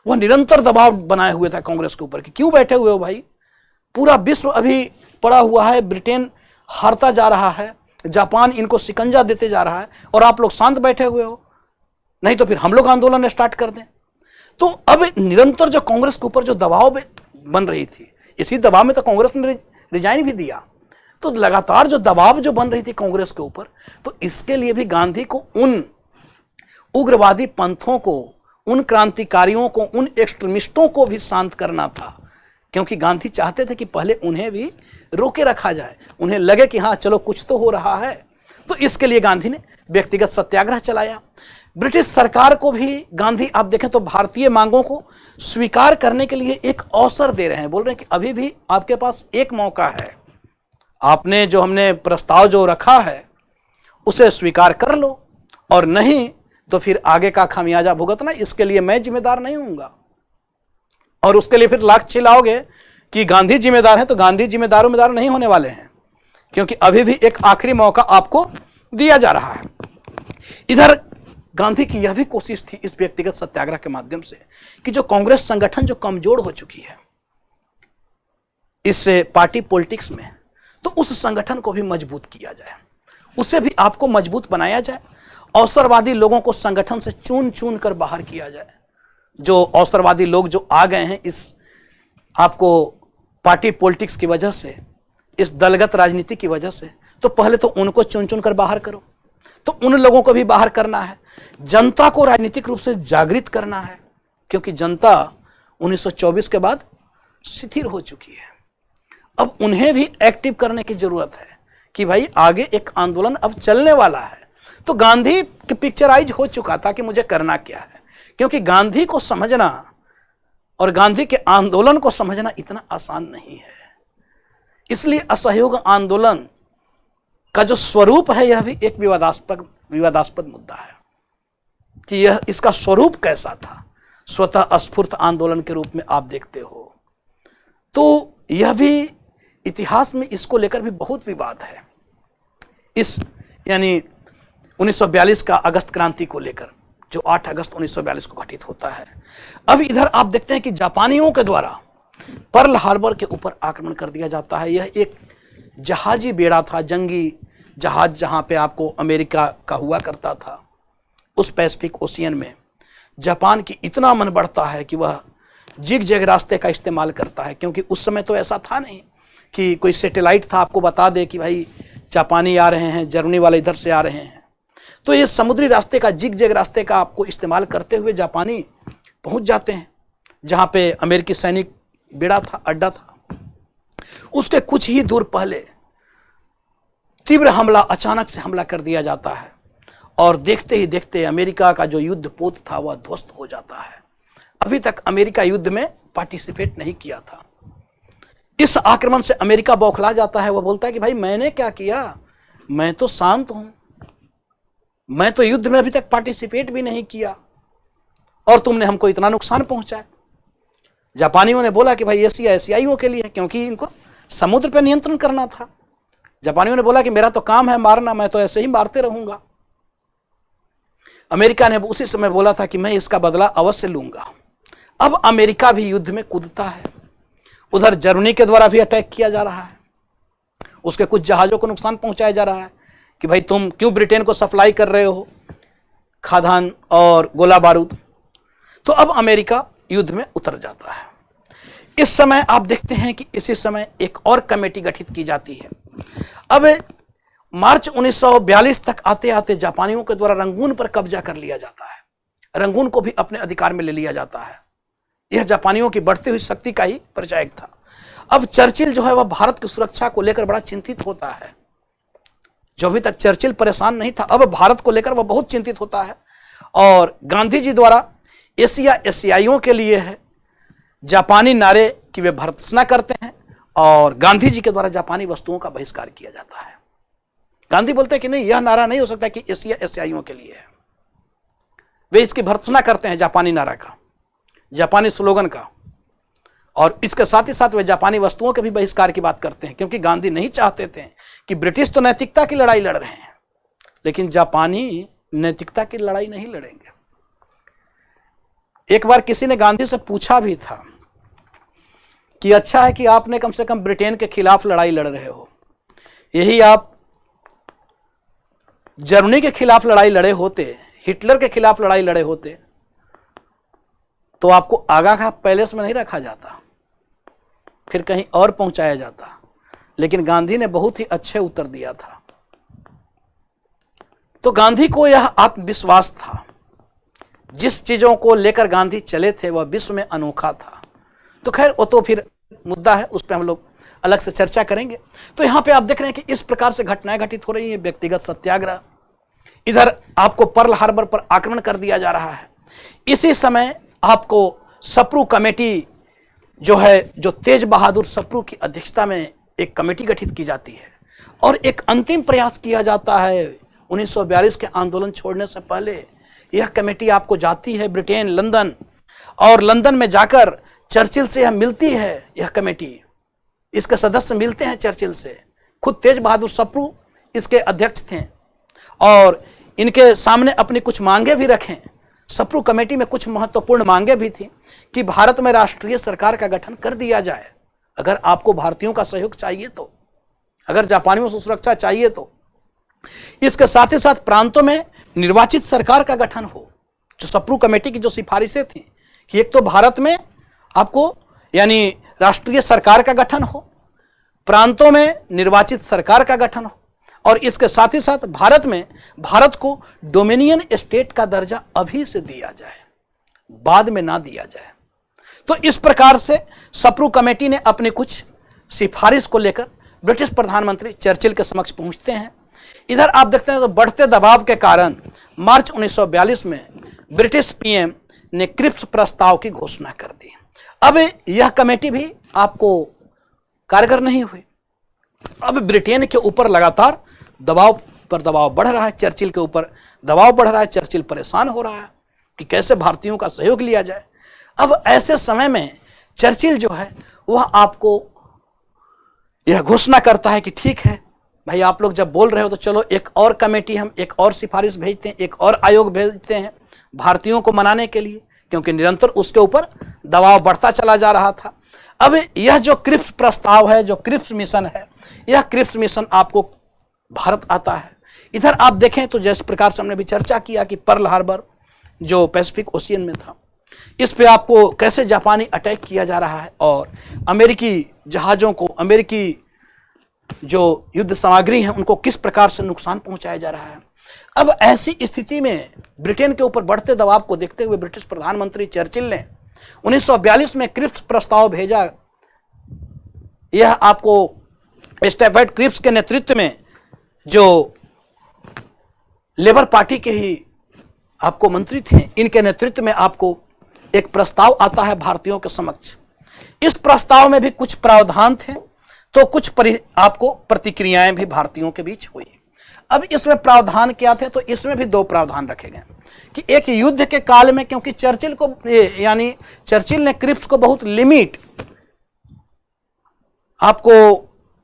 वह निरंतर दबाव बनाए हुए था कांग्रेस के ऊपर कि क्यों बैठे हुए हो भाई, पूरा विश्व अभी पड़ा हुआ है, ब्रिटेन हारता जा रहा है, जापान इनको शिकंजा देते जा रहा है और आप लोग शांत बैठे हुए हो, नहीं तो फिर हम लोग आंदोलन स्टार्ट कर दें। तो अब निरंतर जो कांग्रेस के ऊपर जो दबाव बन रही थी, इसी दबाव में तो कांग्रेस ने रिजाइन भी दिया, तो लगातार जो दबाव जो बन रही थी कांग्रेस के ऊपर, तो इसके लिए भी गांधी को उन उग्रवादी पंथों को, उन क्रांतिकारियों को, उन एक्सट्रीमिस्टों को भी शांत करना था, क्योंकि गांधी चाहते थे कि पहले उन्हें भी रोके रखा जाए, उन्हें लगे कि हाँ चलो कुछ तो हो रहा है। तो इसके लिए गांधी ने व्यक्तिगत सत्याग्रह चलाया। ब्रिटिश सरकार को भी गांधी, आप देखें तो भारतीय मांगों को स्वीकार करने के लिए एक अवसर दे रहे हैं, बोल रहे हैं कि अभी भी आपके पास एक मौका है, आपने जो हमने प्रस्ताव जो रखा है उसे स्वीकार कर लो, और नहीं तो फिर आगे का खामियाजा भुगतना, इसके लिए मैं जिम्मेदार नहीं हूंगा। और उसके लिए फिर लाख चिल्लाओगे कि गांधी जिम्मेदार है, तो गांधी जिम्मेदार नहीं होने वाले हैं, क्योंकि अभी भी एक आखिरी मौका आपको दिया जा रहा है। इधर गांधी की यह भी कोशिश थी इस व्यक्तिगत सत्याग्रह के माध्यम से कि जो कांग्रेस संगठन जो कमजोर हो चुकी है इस पार्टी पॉलिटिक्स में, तो उस संगठन को भी मजबूत किया जाए, उसे भी आपको मजबूत बनाया जाए। अवसरवादी लोगों को संगठन से चुन चुन कर बाहर किया जाए। जो अवसरवादी लोग जो आ गए हैं इस आपको पार्टी पॉलिटिक्स की वजह से, इस दलगत राजनीति की वजह से, तो पहले तो उनको चुन चुन कर बाहर करो। तो उन लोगों को भी बाहर करना है। जनता को राजनीतिक रूप से जागृत करना है, क्योंकि जनता 1924 के बाद शिथिल हो चुकी है। अब उन्हें भी एक्टिव करने की जरूरत है कि भाई आगे एक आंदोलन अब चलने वाला है। तो गांधी की पिक्चराइज हो चुका था कि मुझे करना क्या है, क्योंकि गांधी को समझना और गांधी के आंदोलन को समझना इतना आसान नहीं है। इसलिए असहयोग आंदोलन का जो स्वरूप है यह भी एक विवादास्पद मुद्दा है कि यह इसका स्वरूप कैसा था। स्वतः स्फूर्त आंदोलन के रूप में आप देखते हो, तो यह भी इतिहास में इसको लेकर भी बहुत विवाद है। इस यानी 1942 का अगस्त क्रांति को लेकर, जो 8 अगस्त 1942 को घटित होता है। अब इधर आप देखते हैं कि जापानियों के द्वारा पर्ल हार्बर के ऊपर आक्रमण कर दिया जाता है। यह एक जहाजी बेड़ा था, जंगी जहाज, जहां पे आपको अमेरिका का हुआ करता था। उस पैसिफिक ओशियन में जापान की इतना मन बढ़ता है कि वह जिग जैग रास्ते का इस्तेमाल करता है, क्योंकि उस समय तो ऐसा था नहीं कि कोई सैटेलाइट था आपको बता दे कि भाई जापानी आ रहे हैं, जर्मनी वाले इधर से आ रहे हैं। तो ये समुद्री रास्ते का, जिग जैग रास्ते का आपको इस्तेमाल करते हुए जापानी पहुंच जाते हैं जहां पे अमेरिकी सैनिक बेड़ा था, अड्डा था। उसके कुछ ही दूर पहले तीव्र हमला, अचानक से हमला कर दिया जाता है और देखते ही देखते अमेरिका का जो युद्ध पोत था वह ध्वस्त हो जाता है। अभी तक अमेरिका युद्ध में पार्टिसिपेट नहीं किया था। इस आक्रमण से अमेरिका बौखला जाता है। वह बोलता है कि भाई मैंने क्या किया, मैं तो शांत हूं, मैं तो युद्ध में अभी तक पार्टिसिपेट भी नहीं किया और तुमने हमको इतना नुकसान पहुंचाया। जापानियों ने बोला कि भाई एशिया एशियाइयों के लिए है, क्योंकि इनको समुद्र पर नियंत्रण करना था। जापानियों ने बोला कि मेरा तो काम है मारना, मैं तो ऐसे ही मारते रहूंगा। अमेरिका ने उसी समय बोला था कि मैं इसका बदला अवश्य लूंगा। अब अमेरिका भी युद्ध में कूदता है। उधर जर्मनी के द्वारा भी अटैक किया जा रहा है, उसके कुछ जहाजों को नुकसान पहुंचाया जा रहा है कि भाई तुम क्यों ब्रिटेन को सप्लाई कर रहे हो खाद्यान्न और गोला बारूद। तो अब अमेरिका युद्ध में उतर जाता है। इस समय आप देखते हैं कि इसी समय एक और कमेटी गठित की जाती है। अब मार्च 1942 तक आते आते जापानियों के द्वारा रंगून पर कब्जा कर लिया जाता है, रंगून को भी अपने अधिकार में ले लिया जाता है। यह जापानियों की बढ़ती हुई शक्ति का ही परिचायक था। अब चर्चिल जो है वह भारत की सुरक्षा को लेकर बड़ा चिंतित होता है। जो अभी तक चर्चिल परेशान नहीं था, अब भारत को लेकर वह बहुत चिंतित होता है। और गांधी जी द्वारा एशियाइयों के लिए है जापानी नारे की वे भर्त्सना करते हैं और गांधी जी के द्वारा जापानी वस्तुओं का बहिष्कार किया जाता है। गांधी बोलते हैं कि नहीं, यह नारा नहीं हो सकता कि एशिया एशियाइयों के लिए है। वे इसकी भर्त्सना करते हैं जापानी नारा का, जापानी स्लोगन का, और इसके साथ ही साथ वे जापानी वस्तुओं के भी बहिष्कार की बात करते हैं, क्योंकि गांधी नहीं चाहते थे कि ब्रिटिश तो नैतिकता की लड़ाई लड़ रहे हैं लेकिन जापानी नैतिकता की लड़ाई नहीं लड़ेंगे। एक बार किसी ने गांधी से पूछा भी था कि अच्छा है कि आपने कम से कम ब्रिटेन के खिलाफ लड़ाई लड़ रहे हो, यही आप जर्मनी के खिलाफ लड़ाई लड़े होते, हिटलर के खिलाफ लड़ाई लड़े होते, तो आपको आगा का पैलेस में नहीं रखा जाता, फिर कहीं और पहुंचाया जाता। लेकिन गांधी ने बहुत ही अच्छे उत्तर दिया था। तो गांधी को यह आत्मविश्वास था, जिस चीजों को लेकर गांधी चले थे वह विश्व में अनोखा था। तो खैर वो तो फिर मुद्दा है, उस पर हम लोग अलग से चर्चा करेंगे। तो यहां पे आप देख रहे हैं कि इस प्रकार से घटनाएं घटित हो रही हैं। व्यक्तिगत सत्याग्रह, इधर आपको पर्ल हार्बर पर आक्रमण कर दिया जा रहा है। इसी समय आपको सप्रू कमेटी जो है, जो तेज बहादुर सप्रू की अध्यक्षता में एक कमेटी गठित की जाती है और एक अंतिम प्रयास किया जाता है 1942 के आंदोलन छोड़ने से पहले। यह कमेटी आपको जाती है ब्रिटेन, लंदन, और लंदन में जाकर चर्चिल से यह मिलती है। यह कमेटी, इसके सदस्य मिलते हैं चर्चिल से। खुद तेज बहादुर सप्रू इसके अध्यक्ष थे और इनके सामने अपनी कुछ मांगे भी रखें। सप्रू कमेटी में कुछ महत्वपूर्ण मांगे भी थी कि भारत में राष्ट्रीय सरकार का गठन कर दिया जाए, अगर आपको भारतीयों का सहयोग चाहिए तो, अगर जापानियों से सुरक्षा चाहिए तो। इसके साथ ही साथ प्रांतों में निर्वाचित सरकार का गठन हो। जो सप्रू कमेटी की जो सिफारिशें थी कि एक तो भारत में आपको यानी राष्ट्रीय सरकार का गठन हो, प्रांतों में निर्वाचित सरकार का गठन हो, और इसके साथ ही साथ भारत में भारत को डोमिनियन स्टेट का दर्जा अभी से दिया जाए, बाद में ना दिया जाए। तो इस प्रकार से सप्रू कमेटी ने अपनी कुछ सिफारिश को लेकर ब्रिटिश प्रधानमंत्री चर्चिल के समक्ष पहुंचते हैं। इधर आप देखते हैं तो बढ़ते दबाव के कारण मार्च 1942 में ब्रिटिश पीएम ने क्रिप्स प्रस्ताव की घोषणा कर दी। अब यह कमेटी भी आपको कारगर नहीं हुई। अब ब्रिटेन के ऊपर लगातार दबाव पर दबाव बढ़ रहा है, चर्चिल के ऊपर दबाव बढ़ रहा है, चर्चिल परेशान हो रहा है कि कैसे भारतीयों का सहयोग लिया जाए। अब ऐसे समय में चर्चिल जो है वह आपको यह घोषणा करता है कि ठीक है भाई, आप लोग जब बोल रहे हो तो चलो एक और कमेटी, हम एक और सिफारिश भेजते हैं, एक और आयोग भेजते हैं भारतीयों को मनाने के लिए, क्योंकि निरंतर उसके ऊपर दबाव बढ़ता चला जा रहा था। अब यह जो क्रिप्स प्रस्ताव है, जो क्रिप्स मिशन है, यह क्रिप्स मिशन आपको भारत आता है। इधर आप देखें तो जिस प्रकार से हमने भी चर्चा किया कि पर्ल हार्बर जो पैसिफिक ओशियन में था, इस पे आपको कैसे जापानी अटैक किया जा रहा है और अमेरिकी जहाजों को, अमेरिकी जो युद्ध सामग्री है उनको किस प्रकार से नुकसान पहुंचाया जा रहा है। अब ऐसी स्थिति में ब्रिटेन के ऊपर बढ़ते दबाव को देखते हुए ब्रिटिश प्रधानमंत्री चर्चिल ने 1942 में क्रिप्स प्रस्ताव भेजा। यह आपको स्टैफर्ड क्रिप्स के नेतृत्व में, जो लेबर पार्टी के ही आपको मंत्री थे, इनके नेतृत्व में आपको एक प्रस्ताव आता है भारतीयों के समक्ष। इस प्रस्ताव में भी कुछ प्रावधान थे, तो कुछ आपको प्रतिक्रियाएं भी भारतीयों के बीच हुई। अब इसमें प्रावधान क्या थे, तो इसमें भी दो प्रावधान रखे गए कि एक युद्ध के काल में, क्योंकि चर्चिल को यानी चर्चिल ने क्रिप्स को बहुत लिमिट आपको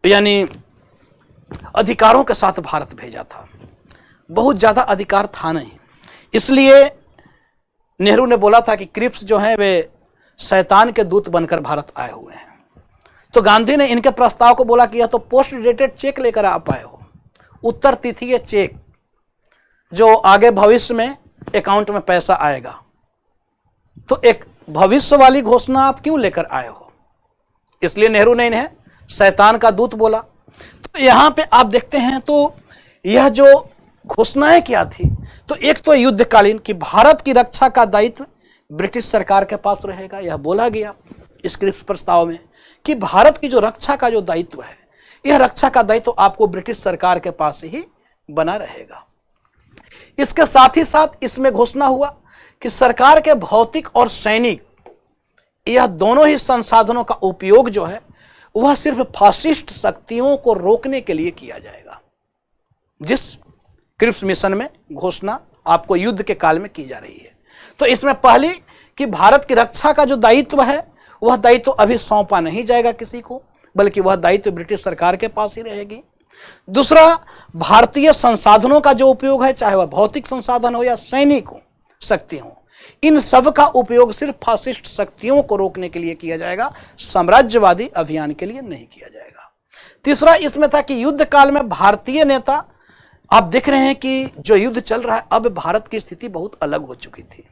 यानी अधिकारों के साथ भारत भेजा था, बहुत ज्यादा अधिकार था नहीं। इसलिए नेहरू ने बोला था कि क्रिप्स जो है वे शैतान के दूत बनकर भारत आए हुए हैं। तो गांधी ने इनके प्रस्ताव को बोला कि यह तो पोस्ट डेटेड चेक लेकर आप आए हो, उत्तर तिथि चेक जो आगे भविष्य में अकाउंट में पैसा आएगा, तो एक भविष्य वाली घोषणा आप क्यों लेकर आए हो? इसलिए नेहरू ने इन्हें शैतान का दूत बोला। तो यहां पे आप देखते हैं तो यह जो घोषणाएं क्या थी, तो एक तो युद्धकालीन कि भारत की रक्षा का दायित्व ब्रिटिश सरकार के पास रहेगा, यह बोला गया इस क्रिप्स प्रस्ताव में कि भारत की जो रक्षा का जो दायित्व है, यह रक्षा का दायित्व आपको ब्रिटिश सरकार के पास ही बना रहेगा। इसके साथ ही साथ इसमें घोषणा हुआ कि सरकार के भौतिक और सैनिक यह दोनों ही संसाधनों का उपयोग जो है वह सिर्फ फासिस्ट शक्तियों को रोकने के लिए किया जाएगा। जिस क्रिप्स मिशन में घोषणा आपको युद्ध के काल में की जा रही है, तो इसमें पहली कि भारत की रक्षा का जो दायित्व है वह दायित्व अभी सौंपा नहीं जाएगा किसी को, बल्कि वह दायित्व ब्रिटिश सरकार के पास ही रहेगी। दूसरा, भारतीय संसाधनों का जो उपयोग है, चाहे वह भौतिक संसाधन हो या सैनिक हो, शक्ति हो, इन सब का उपयोग सिर्फ फासिस्ट शक्तियों को रोकने के लिए किया जाएगा, साम्राज्यवादी अभियान के लिए नहीं किया जाएगा। तीसरा इसमें था कि युद्ध काल में भारतीय नेता, आप देख रहे हैं कि जो युद्ध चल रहा है, अब भारत की स्थिति बहुत अलग हो चुकी थी।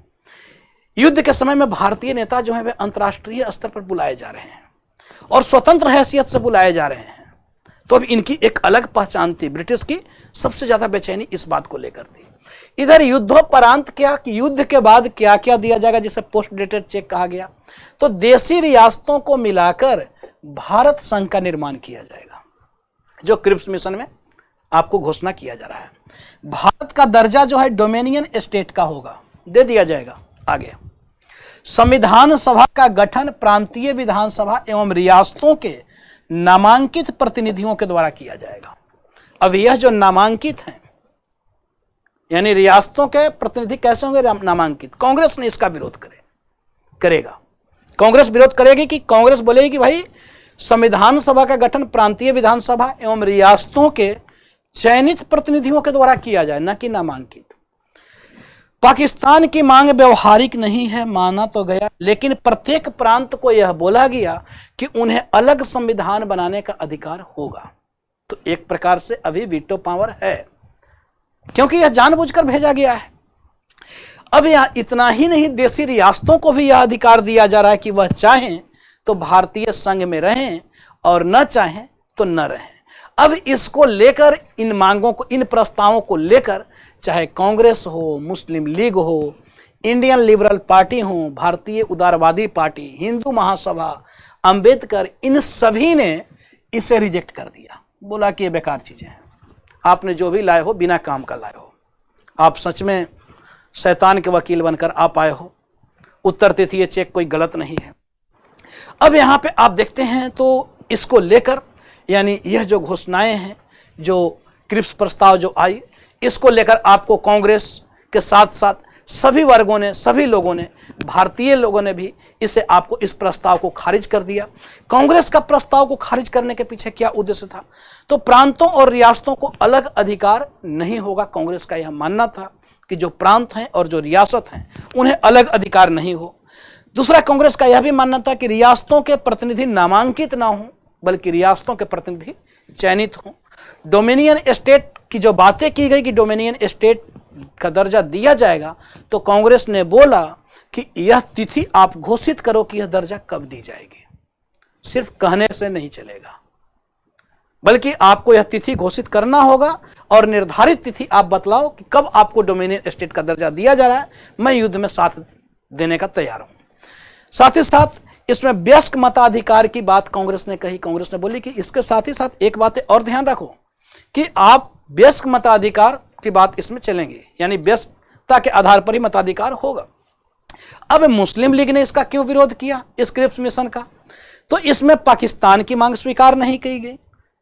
युद्ध के समय में भारतीय नेता जो है वे अंतर्राष्ट्रीय स्तर पर बुलाए जा रहे हैं और स्वतंत्र हैसियत से बुलाए जा रहे हैं। तो अब इनकी एक अलग पहचान थी। ब्रिटिश की सबसे ज्यादा बेचैनी इस बात को लेकर थी। इधर युद्धोपरांत क्या कि युद्ध के बाद क्या क्या दिया जाएगा, जिसे पोस्ट डेटेड चेक कहा गया, तो देशी रियासतों को मिलाकर भारत संघ का निर्माण किया जाएगा, जो क्रिप्स मिशन में आपको घोषणा किया जा रहा है। भारत का दर्जा जो है डोमिनियन स्टेट का होगा, दे दिया जाएगा। आगे संविधान सभा का गठन प्रांतीय विधानसभा एवं रियासतों के नामांकित प्रतिनिधियों के द्वारा किया जाएगा। अब यह जो नामांकित हैं, यानी रियासतों के प्रतिनिधि कैसे होंगे नामांकित? कांग्रेस ने इसका विरोध करेगा। कांग्रेस विरोध करेगी कि कांग्रेस बोलेगी कि भाई संविधान सभा का गठन प्रांतीय विधानसभा एवं रियासतों के चयनित प्रतिनिधियों के द्वारा किया जाए, न कि नामांकित। पाकिस्तान की मांग व्यवहारिक नहीं है, माना तो गया, लेकिन प्रत्येक प्रांत को यह बोला गया कि उन्हें अलग संविधान बनाने का अधिकार होगा। तो एक प्रकार से अभी वीटो पावर है, क्योंकि यह जानबूझकर भेजा गया है। अब यह इतना ही नहीं, देशी रियासतों को भी यह अधिकार दिया जा रहा है कि वह चाहें तो भारतीय संघ में रहें और न चाहें तो न रहें। अब इसको लेकर, इन मांगों को, इन प्रस्तावों को लेकर, चाहे कांग्रेस हो, मुस्लिम लीग हो, इंडियन लिबरल पार्टी हो, भारतीय उदारवादी पार्टी, हिंदू महासभा, अंबेडकर, इन सभी ने इसे रिजेक्ट कर दिया। बोला कि ये बेकार चीजें हैं, आपने जो भी लाए हो बिना काम का लाए हो, आप सच में शैतान के वकील बनकर आप आए हो। उत्तर तिथि चेक कोई गलत नहीं है। अब यहां पे आप देखते हैं तो इसको लेकर, यानी यह जो घोषणाएं हैं, जो क्रिप्स प्रस्ताव जो आई, इसको लेकर आपको कांग्रेस के साथ साथ सभी वर्गों ने, सभी लोगों ने, भारतीय लोगों ने भी इसे आपको इस प्रस्ताव को खारिज कर दिया। कांग्रेस का प्रस्ताव को खारिज करने के पीछे क्या उद्देश्य था? तो प्रांतों और रियासतों को अलग अधिकार नहीं होगा। कांग्रेस का यह मानना था कि जो प्रांत हैं और जो रियासत हैं उन्हें अलग अधिकार नहीं हो। दूसरा, कांग्रेस का यह भी मानना था कि रियासतों के प्रतिनिधि नामांकित ना हो, बल्कि रियासतों के प्रतिनिधि चयनित हों। डोमिनियन स्टेट की जो बातें की गई कि डोमिनियन स्टेट का दर्जा दिया जाएगा, तो कांग्रेस ने बोला कि यह तिथि आप घोषित करो कि यह दर्जा कब दी जाएगी। सिर्फ कहने से नहीं चलेगा, बल्कि आपको यह तिथि घोषित करना होगा और निर्धारित तिथि आप बतलाओ कि कब आपको डोमिनियन स्टेट का दर्जा दिया जा रहा है। मैं युद्ध में साथ देने का तैयार हूं। साथ ही साथ इसमें वयस्क मताधिकार की बात कांग्रेस ने कही। कांग्रेस ने बोली कि इसके साथ ही साथ एक बात और ध्यान रखो कि आप वयस्क मताधिकार की बात इसमें चलेंगे, यानी वयस्कता के आधार पर ही मताधिकार होगा। अब मुस्लिम लीग ने इसका क्यों विरोध किया, इस क्रिप्स मिशन का? तो इसमें पाकिस्तान की मांग स्वीकार नहीं की गई,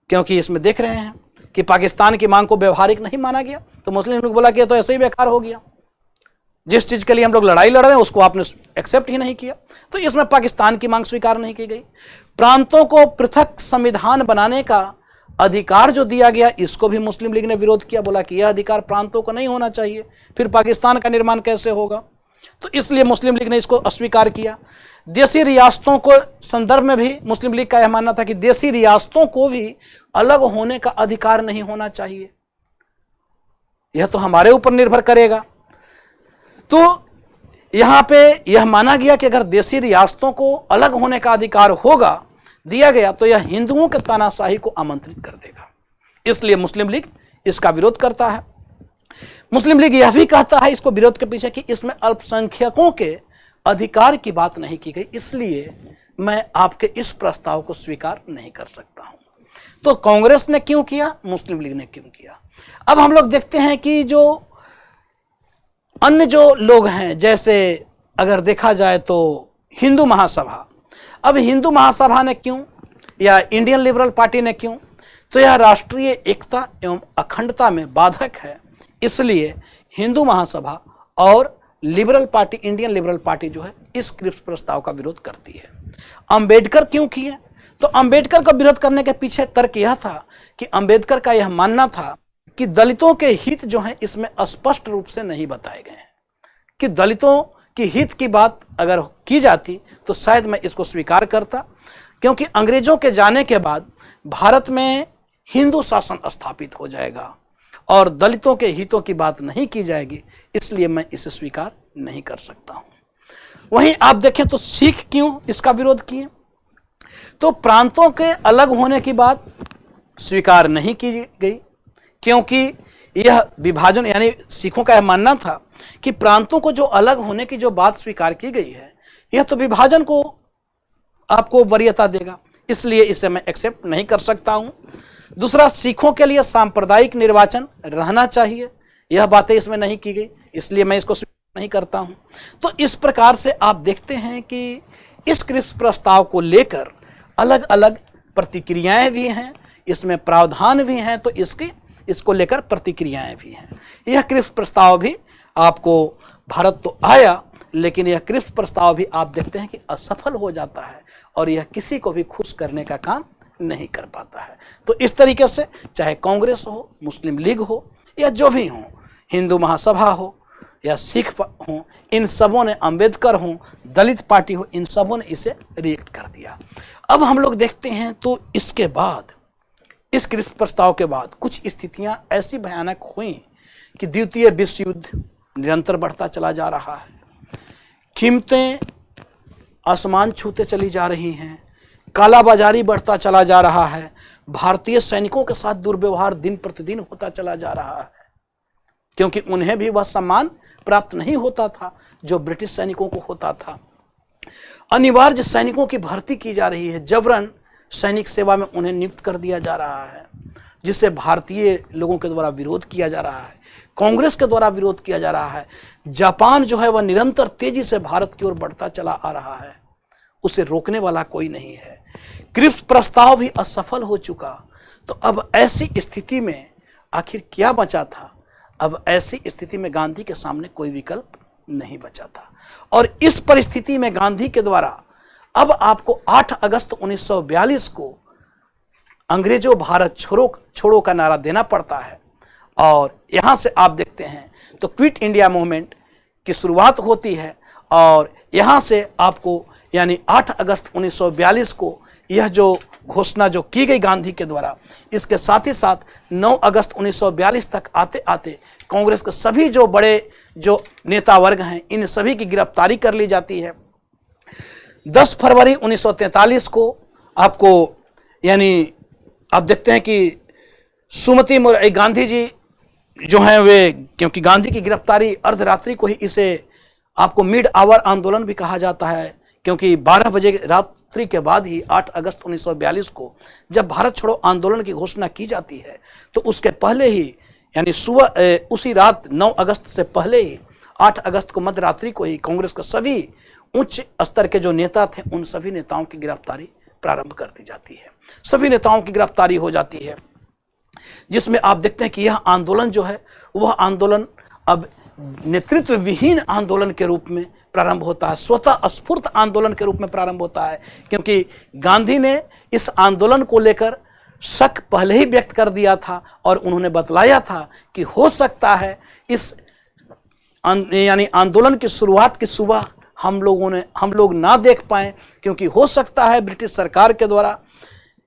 क्योंकि इसमें देख रहे हैं कि पाकिस्तान की मांग को व्यवहारिक नहीं माना गया। तो मुस्लिम लीग बोला कि तो ऐसे ही बेकार हो गया, जिस चीज के लिए हम लोग लड़ाई लड़ रहे हैं उसको आपने एक्सेप्ट ही नहीं किया। तो इसमें पाकिस्तान की मांग स्वीकार नहीं की गई। प्रांतों को पृथक संविधान बनाने का अधिकार जो दिया गया, इसको भी मुस्लिम लीग ने विरोध किया। बोला कि यह अधिकार प्रांतों को नहीं होना चाहिए, फिर पाकिस्तान का निर्माण कैसे होगा? तो इसलिए मुस्लिम लीग ने इसको अस्वीकार किया। देसी रियासतों को संदर्भ में भी मुस्लिम लीग का यह मानना था कि देसी रियासतों को भी अलग होने का अधिकार नहीं होना चाहिए, यह तो हमारे ऊपर निर्भर करेगा। तो यहां पे यह माना गया कि अगर देसी रियासतों को अलग होने का अधिकार होगा, दिया गया, तो यह हिंदुओं के तानाशाही को आमंत्रित कर देगा। इसलिए मुस्लिम लीग इसका विरोध करता है। मुस्लिम लीग यह भी कहता है इसको विरोध के पीछे कि इसमें अल्पसंख्यकों के अधिकार की बात नहीं की गई, इसलिए मैं आपके इस प्रस्ताव को स्वीकार नहीं कर सकता हूं। तो कांग्रेस ने क्यों किया, मुस्लिम लीग ने क्यों किया? अब हम लोग देखते हैं कि जो अन्य जो लोग हैं, जैसे अगर देखा जाए तो हिंदू महासभा, अब हिंदू महासभा ने क्यों, या इंडियन लिबरल पार्टी ने क्यों, तो यह राष्ट्रीय एकता एवं अखंडता में बाधक है, इसलिए हिंदू महासभा और liberal party, Indian liberal party जो है, इस क्रिप्स प्रस्ताव का विरोध करती है। अंबेडकर क्यों किए? तो अंबेडकर का विरोध करने के पीछे तर्क यह था कि अंबेडकर का यह मानना था कि दलितों के हित जो हैं इसमें स्पष्ट रूप से नहीं बताए गए हैं, कि दलितों की हित की बात अगर की जाती तो शायद मैं इसको स्वीकार करता, क्योंकि अंग्रेजों के जाने के बाद भारत में हिंदू शासन स्थापित हो जाएगा और दलितों के हितों की बात नहीं की जाएगी, इसलिए मैं इसे स्वीकार नहीं कर सकता हूं। वहीं आप देखें तो सिख क्यों इसका विरोध किए? तो प्रांतों के अलग होने की बात स्वीकार नहीं की गई, क्योंकि यह विभाजन, यानी सिखों का यह मानना था कि प्रांतों को जो अलग होने की जो बात स्वीकार की गई है, यह तो विभाजन को आपको वरीयता देगा, इसलिए इसे मैं एक्सेप्ट नहीं कर सकता हूं। दूसरा, सिखों के लिए सांप्रदायिक निर्वाचन रहना चाहिए, यह बातें इसमें नहीं की गई, इसलिए मैं इसको स्वीकार नहीं करता हूं। तो इस प्रकार से आप देखते हैं कि इस क्रिप्स प्रस्ताव को लेकर अलग अलग प्रतिक्रियाएं भी हैं, इसमें प्रावधान भी हैं, तो इसको लेकर प्रतिक्रियाएं भी हैं। यह क्रिप्स प्रस्ताव भी आपको भारत तो आया, लेकिन यह क्रिप्स प्रस्ताव भी आप देखते हैं कि असफल हो जाता है और यह किसी को भी खुश करने का काम नहीं कर पाता है। तो इस तरीके से चाहे कांग्रेस हो, मुस्लिम लीग हो, या जो भी हो, हिंदू महासभा हो या सिख हो, इन सबों ने, अंबेडकर हो, दलित पार्टी हो, इन सबों ने इसे रिजेक्ट कर दिया। अब हम लोग देखते हैं तो इसके बाद, इस क्रिप्स प्रस्ताव के बाद कुछ स्थितियां ऐसी भयानक हुई कि द्वितीय विश्व युद्ध निरंतर बढ़ता चला जा रहा है, कीमतें आसमान छूते चली जा रही हैं, कालाबाजारी बढ़ता चला जा रहा है, भारतीय सैनिकों के साथ दुर्व्यवहार दिन प्रतिदिन होता चला जा रहा है, क्योंकि उन्हें भी वह सम्मान प्राप्त नहीं होता था जो ब्रिटिश सैनिकों को होता था। अनिवार्य सैनिकों की भर्ती की जा रही है, जबरन सैनिक सेवा में उन्हें नियुक्त कर दिया जा रहा है, जिससे भारतीय लोगों के द्वारा विरोध किया जा रहा है, कांग्रेस के द्वारा विरोध किया जा रहा है। जापान जो है वह निरंतर तेजी से भारत की ओर बढ़ता चला आ रहा है, उसे रोकने वाला कोई नहीं है। क्रिप्स प्रस्ताव भी असफल हो चुका, तो अब ऐसी स्थिति में आखिर क्या बचा था? अब ऐसी स्थिति में गांधी के सामने कोई विकल्प नहीं बचा था, और इस परिस्थिति में गांधी के द्वारा अब आपको 8 अगस्त 1942 को अंग्रेजों भारत छोड़ो का नारा देना पड़ता है, और यहां से आप देखते हैं तो क्विट इंडिया मूवमेंट की शुरुआत होती है, और यहां से आपको यानी 8 अगस्त 1942 को यह जो घोषणा जो की गई गांधी के द्वारा, इसके साथ ही साथ 9 अगस्त 1942 तक आते आते कांग्रेस के सभी जो बड़े जो नेता वर्ग हैं, इन सभी की गिरफ्तारी कर ली जाती है। 10 फरवरी 1943 को आपको यानी आप देखते हैं कि सुमति गांधी जी जो हैं वे, क्योंकि गांधी की गिरफ्तारी अर्धरात्रि को ही, इसे आपको मिड आवर आंदोलन भी कहा जाता है, क्योंकि 12 बजे रात्रि के बाद ही 8 अगस्त 1942 को जब भारत छोड़ो आंदोलन की घोषणा की जाती है, तो उसके पहले ही यानी सुबह उसी रात 9 अगस्त से पहले ही 8 अगस्त को मध्यरात्रि को ही कांग्रेस के सभी उच्च स्तर के जो नेता थे, उन सभी नेताओं की गिरफ्तारी प्रारंभ कर दी जाती है। सभी नेताओं की गिरफ्तारी हो जाती है, जिसमें आप देखते हैं कि यह आंदोलन जो है वह आंदोलन अब नेतृत्व विहीन आंदोलन के रूप में प्रारंभ होता है, स्वतः स्फूर्त आंदोलन के रूप में प्रारंभ होता है, क्योंकि गांधी ने इस आंदोलन को लेकर शक पहले ही व्यक्त कर दिया था और उन्होंने बतलाया था कि हो सकता है इस यानी आंदोलन की शुरुआत की सुबह हम लोग ना देख पाए, क्योंकि हो सकता है ब्रिटिश सरकार के द्वारा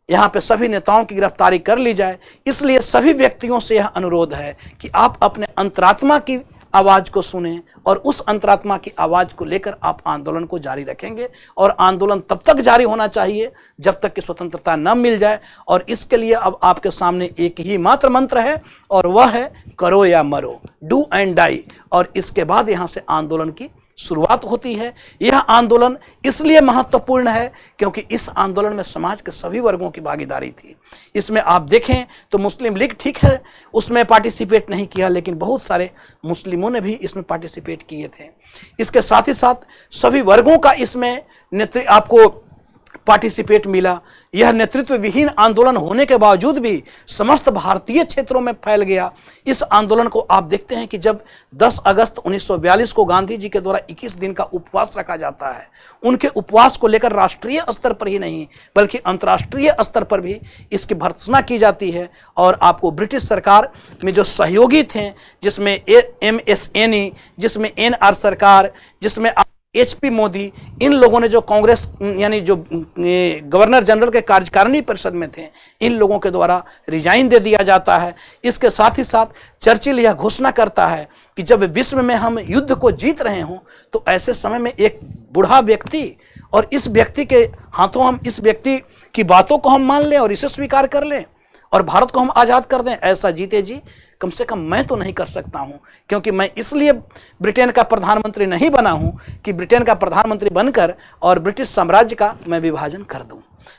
यहाँ पे सभी नेताओं की गिरफ्तारी कर ली जाए। इसलिए सभी व्यक्तियों से यह अनुरोध है कि आप अपने अंतरात्मा की आवाज को सुने और उस अंतरात्मा की आवाज को लेकर आप आंदोलन को जारी रखेंगे। और आंदोलन तब तक जारी होना चाहिए जब तक कि स्वतंत्रता न मिल जाए। और इसके लिए अब आपके सामने एक ही मात्र मंत्र है, और वह है करो या मरो, डू एंड डाई। और इसके बाद यहाँ से आंदोलन की शुरुआत होती है। यह आंदोलन इसलिए महत्वपूर्ण है क्योंकि इस आंदोलन में समाज के सभी वर्गों की भागीदारी थी। इसमें आप देखें तो मुस्लिम लीग ठीक है उसमें पार्टिसिपेट नहीं किया, लेकिन बहुत सारे मुस्लिमों ने भी इसमें पार्टिसिपेट किए थे। इसके साथ ही साथ सभी वर्गों का इसमें नेतृत्व आपको पार्टिसिपेट मिला। यह नेतृत्व विहीन आंदोलन होने के बावजूद भी समस्त भारतीय क्षेत्रों में फैल गया। इस आंदोलन को आप देखते हैं कि जब 10 अगस्त 1942 को गांधी जी के द्वारा 21 दिन का उपवास रखा जाता है, उनके उपवास को लेकर राष्ट्रीय स्तर पर ही नहीं बल्कि अंतर्राष्ट्रीय स्तर पर भी इसकी भर्त्सना की जाती है। और आपको ब्रिटिश सरकार में जो सहयोगी थे, जिसमें MSNE, जिसमें NR सरकार, जिसमें HP मोदी, इन लोगों ने जो कांग्रेस यानी जो गवर्नर जनरल के कार्यकारिणी परिषद में थे, इन लोगों के द्वारा रिजाइन दे दिया जाता है। इसके साथ ही साथ चर्चिल यह घोषणा करता है कि जब विश्व में हम युद्ध को जीत रहे हों तो ऐसे समय में एक बूढ़ा व्यक्ति, और इस व्यक्ति के हाथों हम इस व्यक्ति की बातों को हम मान लें और इसे स्वीकार कर लें और भारत को हम आज़ाद कर दें, ऐसा जीते जी कम से कम मैं तो नहीं कर सकता हूं। क्योंकि मैं इसलिए ब्रिटेन का प्रधानमंत्री नहीं बना हूं कि ब्रिटेन का प्रधानमंत्री बनकर और ब्रिटिश साम्राज्य का मैं विभाजन कर दूं।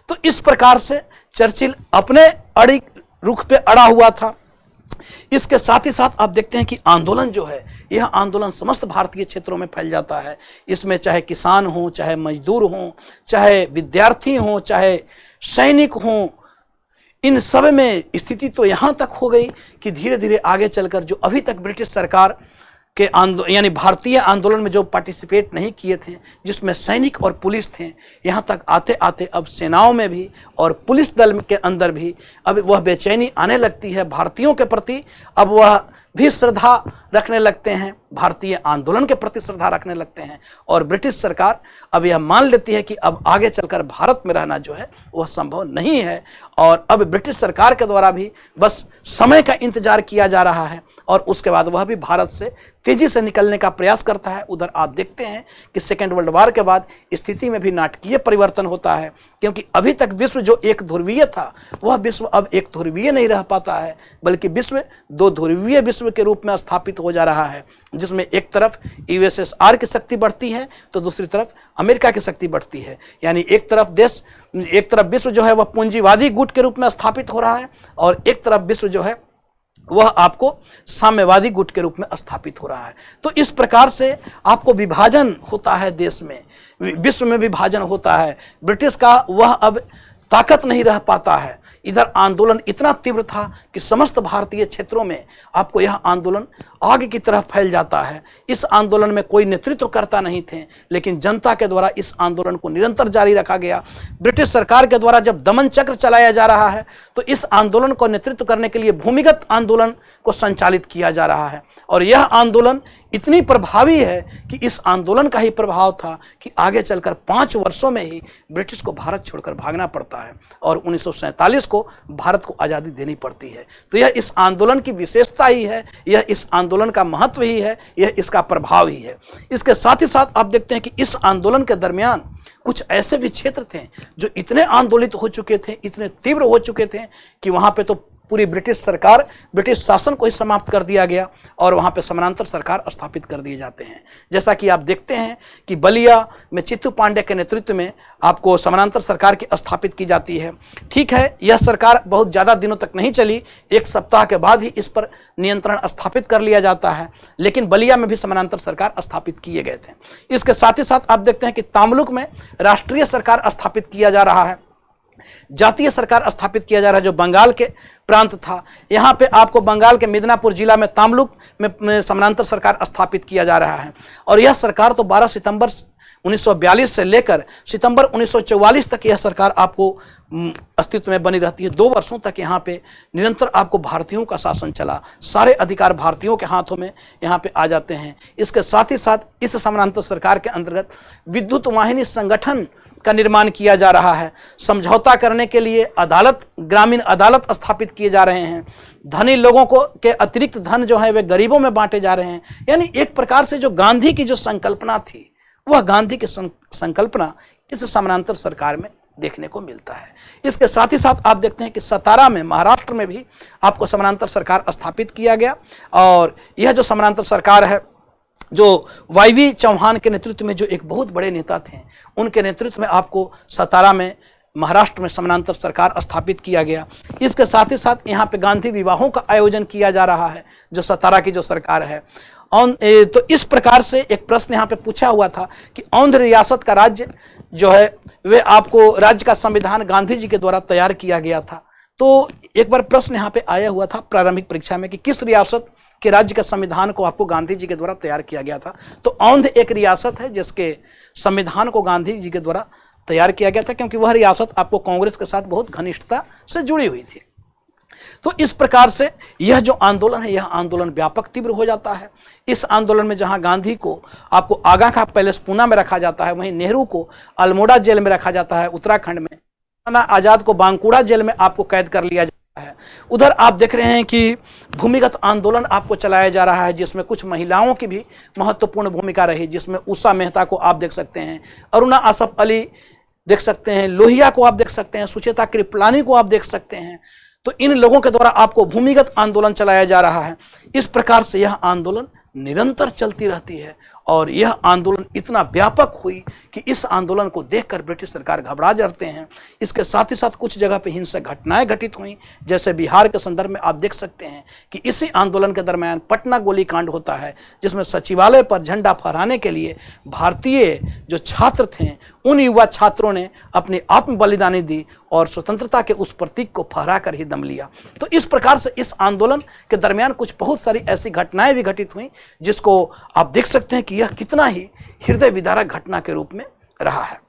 तो इस प्रकार से चर्चिल अपने अड़ी रुख पे अड़ा हुआ था। इसके साथ ही साथ आप देखते हैं कि आंदोलन जो है, यह आंदोलन समस्त भारतीय क्षेत्रों में फैल जाता है। इसमें चाहे किसान हो, चाहे मजदूर हो, चाहे विद्यार्थी हो, चाहे सैनिक हो, इन सब में स्थिति तो यहाँ तक हो गई कि धीरे धीरे आगे चलकर जो अभी तक ब्रिटिश सरकार के यानी भारतीय आंदोलन में जो पार्टिसिपेट नहीं किए थे, जिसमें सैनिक और पुलिस थे, यहाँ तक आते आते अब सेनाओं में भी और पुलिस दल के अंदर भी अब वह बेचैनी आने लगती है भारतीयों के प्रति। अब वह भी श्रद्धा रखने लगते हैं, भारतीय आंदोलन के प्रति श्रद्धा रखने लगते हैं। और ब्रिटिश सरकार अब यह मान लेती है कि अब आगे चलकर भारत में रहना जो है वह संभव नहीं है। और अब ब्रिटिश सरकार के द्वारा भी बस समय का इंतजार किया जा रहा है और उसके बाद वह भी भारत से तेजी से निकलने का प्रयास करता है। उधर आप देखते हैं कि सेकेंड वर्ल्ड वॉर के बाद स्थिति में भी नाटकीय परिवर्तन होता है, क्योंकि अभी तक विश्व जो एक ध्रुवीय था वह विश्व अब एक ध्रुवीय नहीं रह पाता है, बल्कि विश्व दो ध्रुवीय विश्व के रूप में स्थापित हो जा रहा है, जिसमें एक तरफ USSR की शक्ति बढ़ती है तो दूसरी तरफ अमेरिका की शक्ति बढ़ती है। यानी एक तरफ विश्व जो है वह पूंजीवादी गुट के रूप में स्थापित हो रहा है और एक तरफ विश्व जो है वह आपको साम्यवादी गुट के रूप में स्थापित हो रहा है। तो इस प्रकार से आपको विभाजन होता है, देश में विश्व में विभाजन होता है। ब्रिटिश का वह अब ताकत नहीं रह पाता है। इधर आंदोलन इतना तीव्र था कि समस्त भारतीय क्षेत्रों में आपको यह आंदोलन आगे की तरफ फैल जाता है। इस आंदोलन में कोई नेतृत्व करता नहीं थे, लेकिन जनता के द्वारा इस आंदोलन को निरंतर जारी रखा गया। ब्रिटिश सरकार के द्वारा जब दमन चक्र चलाया जा रहा है तो इस आंदोलन को नेतृत्व करने के लिए भूमिगत आंदोलन को संचालित किया जा रहा है। और यह आंदोलन इतनी प्रभावी है कि इस आंदोलन का ही प्रभाव था कि आगे चलकर 5 वर्षों में ही ब्रिटिश को भारत छोड़कर भागना पड़ता है और 1947 को भारत को आज़ादी देनी पड़ती है। तो यह इस आंदोलन की विशेषता ही है, यह इस आंदोलन का महत्व ही है, यह इसका प्रभाव ही है। इसके साथ ही साथ आप देखते हैं कि इस आंदोलन के दरमियान कुछ ऐसे भी क्षेत्र थे जो इतने आंदोलित हो चुके थे, इतने तीव्र हो चुके थे कि वहां पे तो पूरी ब्रिटिश सरकार, ब्रिटिश शासन को ही समाप्त कर दिया गया और वहां पे समानांतर सरकार स्थापित कर दिए जाते हैं। जैसा कि आप देखते हैं कि बलिया में चित्तू पांडे के नेतृत्व में आपको समानांतर सरकार की स्थापित की जाती है। ठीक है, यह सरकार बहुत ज़्यादा दिनों तक नहीं चली, 1 सप्ताह के बाद ही इस पर नियंत्रण स्थापित कर लिया जाता है, लेकिन बलिया में भी समानांतर सरकार स्थापित किए गए थे। इसके साथ ही साथ आप देखते हैं कि तामलुक में राष्ट्रीय सरकार स्थापित किया जा रहा है, जातीय सरकार स्थापित किया जा रहा है, जो बंगाल के प्रांत था। यहाँ पे आपको बंगाल के मिदनापुर जिला में तामलुक में समानांतर सरकार स्थापित किया जा रहा है। और यह सरकार तो 12 1942 से लेकर सितंबर 1944 तक यह सरकार आपको अस्तित्व में बनी रहती है। 2 वर्षों तक यहाँ पे निरंतर आपको भारतीयों का शासन चला, सारे अधिकार भारतीयों के हाथों में यहाँ पे आ जाते हैं। इसके साथ ही साथ इस समानांतर सरकार के अंतर्गत विद्युत वाहिनी संगठन का निर्माण किया जा रहा है। समझौता करने के लिए अदालत, ग्रामीण अदालत स्थापित किए जा रहे हैं। धनी लोगों को के अतिरिक्त धन जो है वे गरीबों में बांटे जा रहे हैं। यानी एक प्रकार से जो गांधी की जो संकल्पना थी, वह गांधी की संकल्पना इस समानांतर सरकार में देखने को मिलता है। इसके साथ ही साथ आप देखते हैं कि सतारा में, महाराष्ट्र में भी आपको समानांतर सरकार स्थापित किया गया। और यह जो समानांतर सरकार है, जो वाईवी चौहान के नेतृत्व में जो एक बहुत बड़े नेता थे, उनके नेतृत्व में आपको सतारा में, महाराष्ट्र में समानांतर सरकार स्थापित किया गया। इसके साथ ही साथ यहाँ पे गांधी विवाहों का आयोजन किया जा रहा है, जो सतारा की जो सरकार है। तो इस प्रकार से एक प्रश्न यहाँ पे पूछा हुआ था कि आंध्र रियासत का राज्य जो है वे आपको, राज्य का संविधान गांधी जी के द्वारा तैयार किया गया था। तो एक बार प्रश्न यहाँ पे आया हुआ था प्रारंभिक परीक्षा में कि किस रियासत के राज्य का संविधान को आपको गांधी जी के द्वारा तैयार किया गया था। तो आंध्र एक रियासत है जिसके संविधान को गांधी जी के द्वारा तैयार किया गया था, क्योंकि वह रियासत आपको कांग्रेस के साथ बहुत घनिष्ठता से जुड़ी हुई थी। तो इस प्रकार से यह जो आंदोलन है, यह आंदोलन व्यापक तीव्र हो जाता है। इस आंदोलन में जहां गांधी को आपको आगा का पैलेस पूना में रखा जाता है, वहीं नेहरू को अल्मोड़ा जेल में रखा जाता है उत्तराखंड में, आजाद को बांकुड़ा जेल में आपको कैद कर लिया जाता है। उधर आप देख रहे हैं कि भूमिगत आंदोलन आपको चलाया जा रहा है, जिसमें कुछ महिलाओं की भी महत्वपूर्ण भूमिका रही, जिसमें उषा मेहता को आप देख सकते हैं, अरुणा असफ अली देख सकते हैं, लोहिया को आप देख सकते हैं, सुचेता कृपलानी को आप देख सकते हैं। तो इन लोगों के द्वारा आपको भूमिगत आंदोलन चलाया जा रहा है। इस प्रकार से यह आंदोलन निरंतर चलती रहती है और यह आंदोलन इतना व्यापक हुई कि इस आंदोलन को देखकर ब्रिटिश सरकार घबरा जाते हैं। इसके साथ ही साथ कुछ जगह पे हिंसक घटनाएं घटित हुई, जैसे बिहार के संदर्भ में आप देख सकते हैं कि इसी आंदोलन के दरमियान पटना गोलीकांड होता है, जिसमें सचिवालय पर झंडा फहराने के लिए भारतीय जो छात्र थे, उन युवा छात्रों ने अपनी आत्म बलिदानी दी और स्वतंत्रता के उस प्रतीक को फहरा कर ही दम लिया। तो इस प्रकार से इस आंदोलन के दरमियान कुछ बहुत सारी ऐसी घटनाएं भी घटित हुई, जिसको आप देख सकते हैं कि यह कितना ही हृदय विदारक घटना के रूप में रहा है।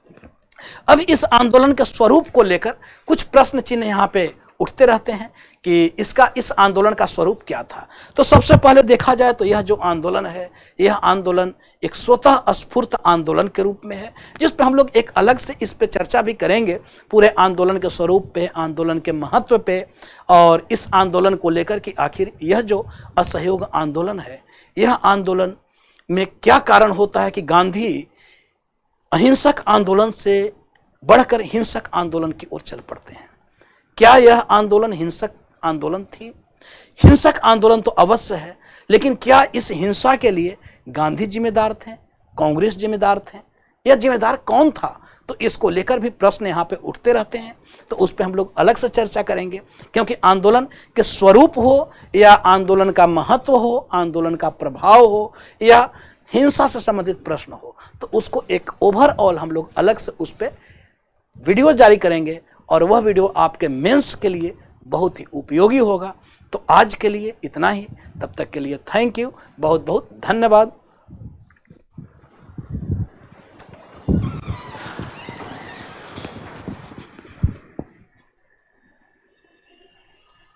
अब इस आंदोलन के स्वरूप को लेकर कुछ प्रश्न चिन्ह यहाँ पे उठते रहते हैं कि इस आंदोलन का स्वरूप क्या था। तो सबसे पहले देखा जाए तो यह जो आंदोलन है, यह आंदोलन एक स्वतः स्फूर्त आंदोलन के रूप में है, जिस पे हम लोग एक अलग से इस पे चर्चा भी करेंगे, पूरे आंदोलन के स्वरूप पे, आंदोलन के महत्व पे, और इस आंदोलन को लेकर कि आखिर यह जो असहयोग आंदोलन है, यह आंदोलन में क्या कारण होता है कि गांधी अहिंसक आंदोलन से बढ़कर हिंसक आंदोलन की ओर चल पड़ते हैं। क्या यह आंदोलन हिंसक आंदोलन थी? हिंसक आंदोलन तो अवश्य है, लेकिन क्या इस हिंसा के लिए गांधी जिम्मेदार थे, कांग्रेस जिम्मेदार थे, या जिम्मेदार कौन था? तो इसको लेकर भी प्रश्न यहाँ पे उठते रहते हैं। तो उस पर हम लोग अलग से चर्चा करेंगे, क्योंकि आंदोलन के स्वरूप हो या आंदोलन का महत्व हो, आंदोलन का प्रभाव हो या हिंसा से संबंधित प्रश्न हो, तो उसको एक ओवरऑल हम लोग अलग से उस पर वीडियो जारी करेंगे और वह वीडियो आपके मेंस के लिए बहुत ही उपयोगी होगा। तो आज के लिए इतना ही, तब तक के लिए थैंक यू, बहुत बहुत धन्यवाद।